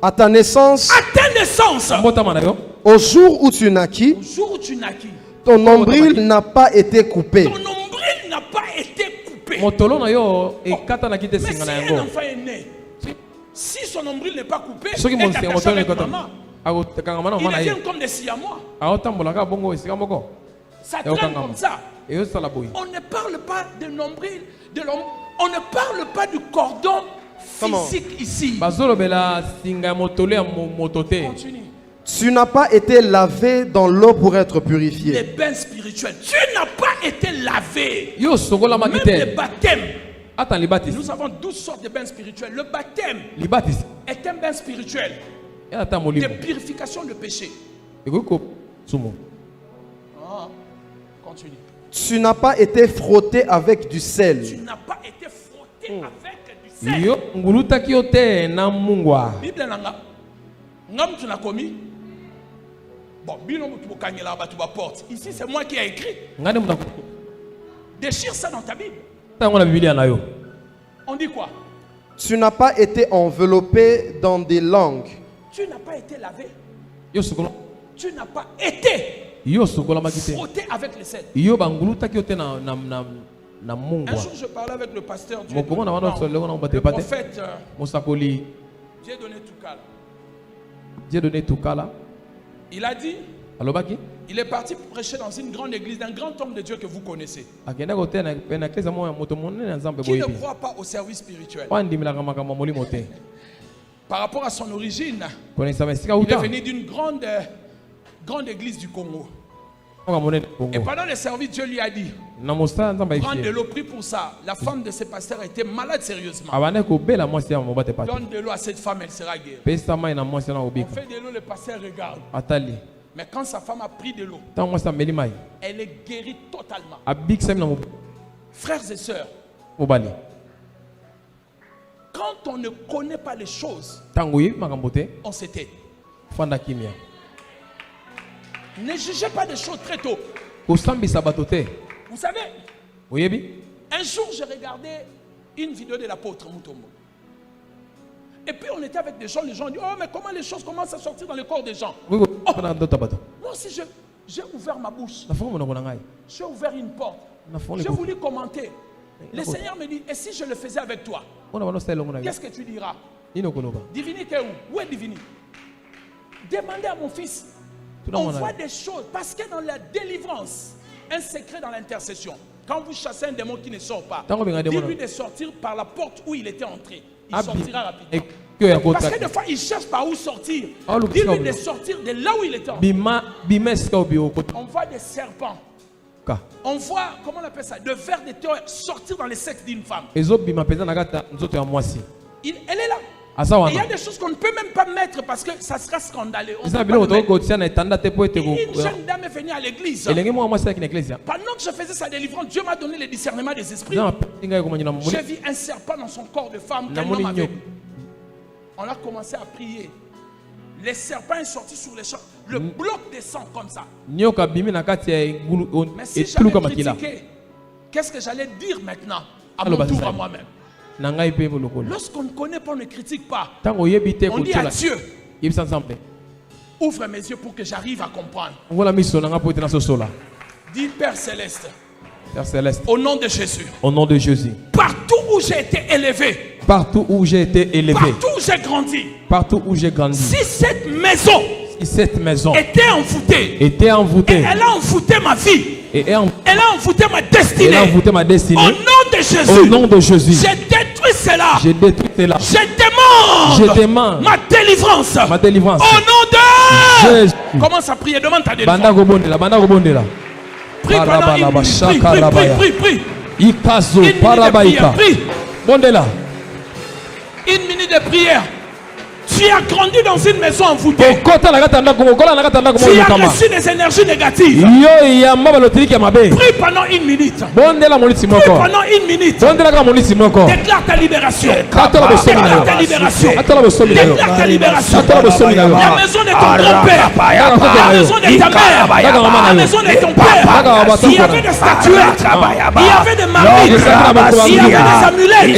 C: À ta naissance,
A: À ta naissance,
B: mbotama na yo
C: au jour où tu naquis,
A: au jour où tu naquis,
C: ton nombril n'a pas été coupé.
A: ton nombril n'a pas été coupé.
B: motolo na yo ekatanaki te
A: Mais
B: singa
A: si
B: na
A: un
B: yango
A: enfant est né, si son nombril n'est pas coupé,
B: soki
A: et attaché
B: motolo
A: avec
B: ekota
A: maman,
B: akokangama na
A: il
B: mama na ye
A: devient comme des siamois.
B: aotambolaka bongo esika moko
A: Ça
B: Et
A: traîne
B: okangama.
A: comme ça.
B: eyosala boye
A: On ne parle pas de nombril, de l'homme. On ne parle pas du cordon
C: Comment?
A: physique ici.
B: bazolobela singa ya motolo ya moto te.
A: Continue.
C: Tu n'as pas été lavé dans l'eau pour être
A: Les
C: purifié.
A: bains spirituels. Tu n'as pas été lavé.
B: yo sokolamaki
A: Même le
B: te
A: baptême.
B: ata libatisi
A: Nous avons 12 sortes de bains spirituels. Le baptême
B: libatisi
A: est un bain spirituel
B: ya ata
A: de
B: molimo
A: purification de péché.
B: ekoki kosumu
A: Ah, continue.
C: Tu n'as pas été frotté avec du
A: Tu
C: sel.
A: n'as pas été frotté avec du sel.
B: yo ngulutaki yo te na mungwa
A: Bible nanga. Ngam tu n'as commis. Bon, bino mutu bokangela batu ba porte. Ici c'est moi qui ai écrit.
B: ngani muta
A: Déchire ça dans ta Bible.
B: tango na biblia na yo
A: On dit quoi?
C: Tu n'as pas été enveloppé dans des langues.
A: Tu n'as pas été lavé.
B: yo sokola
A: Tu n'as pas été
B: yo sokolamaki te
A: frotté avec le sel.
B: yo bangulutaki yo te na
A: Un
B: mungwa
A: jour, je parlais avec le pasteur Dieu.
B: mokongo na wana soleko na
A: Le
B: mbate pate
A: prophète
B: mosakoli
A: Dieu donné tout cas.
B: Dieu donné tukala
A: Il a dit,
B: alobaki
A: il est parti prêcher dans une grande église d'un grand homme de Dieu que vous connaissez.
B: akenda kote na eklesa mo ya moto monene ya nzambe
A: Qui ne
B: boyebi
A: croit pas au service spirituel.
B: po andimelaka makambo ya molimo te
A: Par rapport à son origine,
B: konesama esika
A: il est
B: uta
A: venu d'une grande église du Congo.
B: oka monene
A: Et
B: kongo
A: pendant le service, Dieu lui a dit,
B: na mosala nzambe
A: prends de
B: ayefie
A: l'eau, prie pour ça. La femme de ce pasteur était malade sérieusement.
B: abandaki kobela mwasi ya mobate pate
A: Donne de l'eau à cette femme, elle sera guérie.
B: pesa mai na mwasi wana
A: On
B: kobika
A: fait de l'eau, le pasteur regarde.
B: atali
A: Mais quand sa femme a pris de l'eau,
B: ntango mwasi ameli mai
A: elle est guérie totalement.
B: abikisami na
A: Frères et sœurs,
B: mobali
A: quand on ne connaît pas les choses,
B: ntango oyebi makambo te
A: on se tait.
B: fanda kimia
A: Ne jugez pas des choses très tôt.
B: kosambisa bato te
A: Vous savez,
B: oyebi
A: un jour, j'ai regardé une vidéo de l'apôtre Mutombo. Et puis on était avec des gens, les gens disent, oh mais comment les choses commencent à sortir dans le corps des gens.
B: na ndota bato
A: Moi aussi, j'ai ouvert ma bouche.
B: nafongo monoko na ngai
A: J'ai ouvert une porte.
B: nafongo
A: J'ai
B: liko
A: voulu commenter. Le Seigneur me dit, et si je le faisais avec toi,
B: ona bano sala elongo na yo
A: qu'est-ce que tu diras?
B: nini okoloba
A: Divinité où? Où est Divinité? Demandez à mon fils.
B: Tuna
A: On
B: mwana
A: voit
B: yo.
A: des choses. Parce que dans la délivrance, un secret dans l'intercession. Quand vous chassez un démon qui ne sort pas,
B: Tango benga démon.
A: dis-lui de sortir par la porte où il était entré. Il
B: Abi-
A: sortira rapidement.
B: ekio ya
A: Parce
B: kota
A: que des fois, il cherche par où sortir.
B: Ah, le
A: Dis-lui
B: petit
A: de
B: homme.
A: sortir de là où il était entré.
B: bima esika obi okota
A: On voit des serpents.
B: ka
A: On voit, comment on appelle ça, de vers de terre sortir dans le sexe d'une femme.
B: ezobima mpenza na kati ya nzoto ya mwasi
A: Elle est là. il y a des choses qu'on ne peut même pas mettre parce que ça sera scandaleux. On peut pas le mettre. Une jeune dame est venue à l'église. Pendant que je faisais sa délivrance, Dieu m'a donné le discernement des esprits. J'ai vu un serpent dans son corps de femme qu'un homme avait. On a commencé à prier. Le serpent est sorti sur les champs. Le bloc descend comme ça. Mais si j'avais critiqué, qu'est-ce que j'allais dire maintenant à mon tour à moi-même? Lorsqu'on ne connaît pas, on ne critique pas. On dit à Dieu, ouvre mes yeux pour que j'arrive à comprendre. Dis Père Céleste.
B: Père Céleste.
A: Au nom de Jésus.
B: Au nom de Jésus.
A: Partout où j'ai été élevé.
B: Partout où j'ai été élevé.
A: Partout où j'ai grandi.
B: Partout où j'ai grandi.
A: Si cette maison était envoûtée. Et elle a envoûté ma vie. Elle a envoûté ma destinée. Au nom de Jésus.
B: Au nom de Jésus.
A: J'ai détruit cela.
B: Je demande
A: ma délivrance. Au nom de Jésus. Commence à prier. Demande ta délivrance. Prie pendant une minute. Prie. Une minute de prière. Tu as grandi dans une maison envoûtée. Tu as reçu des énergies négatives. Prie pendant une minute. Prie pendant une minute. Déclare ta libération. Déclare ta libération. Déclare ta libération. La maison de ton grand-père. La maison de ta mère. La maison de ton père. Il y avait des statuettes. Il y avait des marmites. Il y avait des amulettes. Il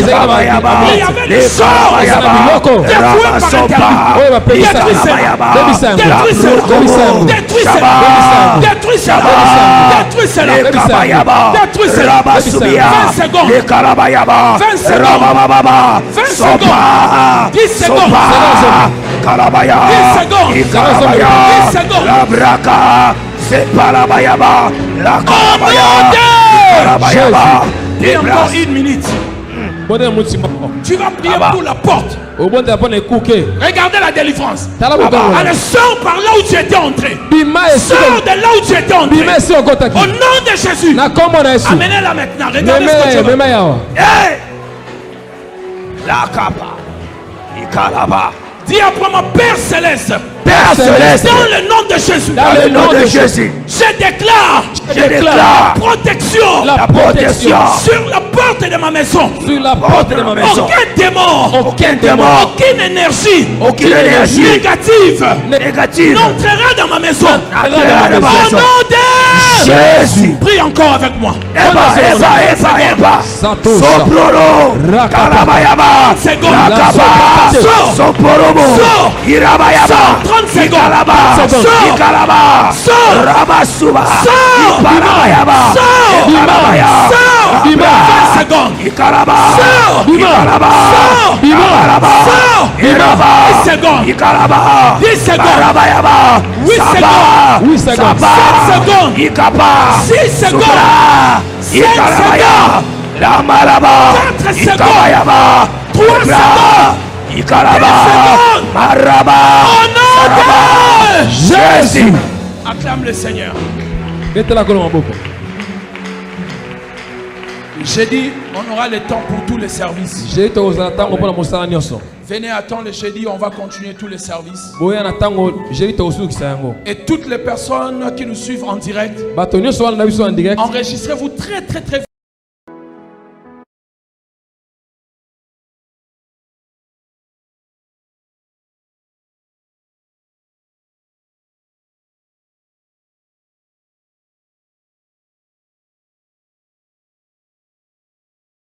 A: y avait des sorts. Détruis cela. 20 secondes. 10 secondes.
D: La braca, c'est pas la bayaba. La
A: et encore une minute. Tu vas prier pour la porte. Regardez la délivrance. Allez, sors par là où tu étais entré. Sors de là où tu étais entré. Au nom de Jésus. Amenez-la maintenant. Regardez ce que tu veux.
D: La capa. Ikalaba.
A: Dis après moi, Père Céleste.
D: Père Céleste.
A: Dans le nom de Jésus.
D: Dans le nom de Jésus.
A: Je déclare protection.
D: La protection.
A: Sur la porte de ma maison. Aucun démon. Aucune énergie. Négative. N'entrera dans ma maison. Au nom de
D: Jésus.
A: Prie encore avec moi.
D: Eba. Soprolo. Kalabayaba. Soporobo. Irabayaba.
A: 30 secondes.
D: Ikalaba. Rabasuba. Iparabayaba.
A: 20 secondes.
D: Ikalaba.
A: Ikalaba. 10 secondes.
D: Ikalaba.
A: 10 secondes.
D: Barabayaba.
A: 8 secondes. 7 secondes.
D: Ikapa.
A: 6 secondes. 5 secondes.
D: La maraba.
A: 4 secondes.
D: Ikabayaba.
A: 3 secondes.
D: Ikalaba. Maraba.
A: Au nom de
D: Jésus.
A: Acclame le Seigneur. J'ai dit, on aura le temps pour tous les services. Venez attendre le jeudi, on va continuer tous les services. Et toutes les personnes qui nous suivent en direct, enregistrez-vous très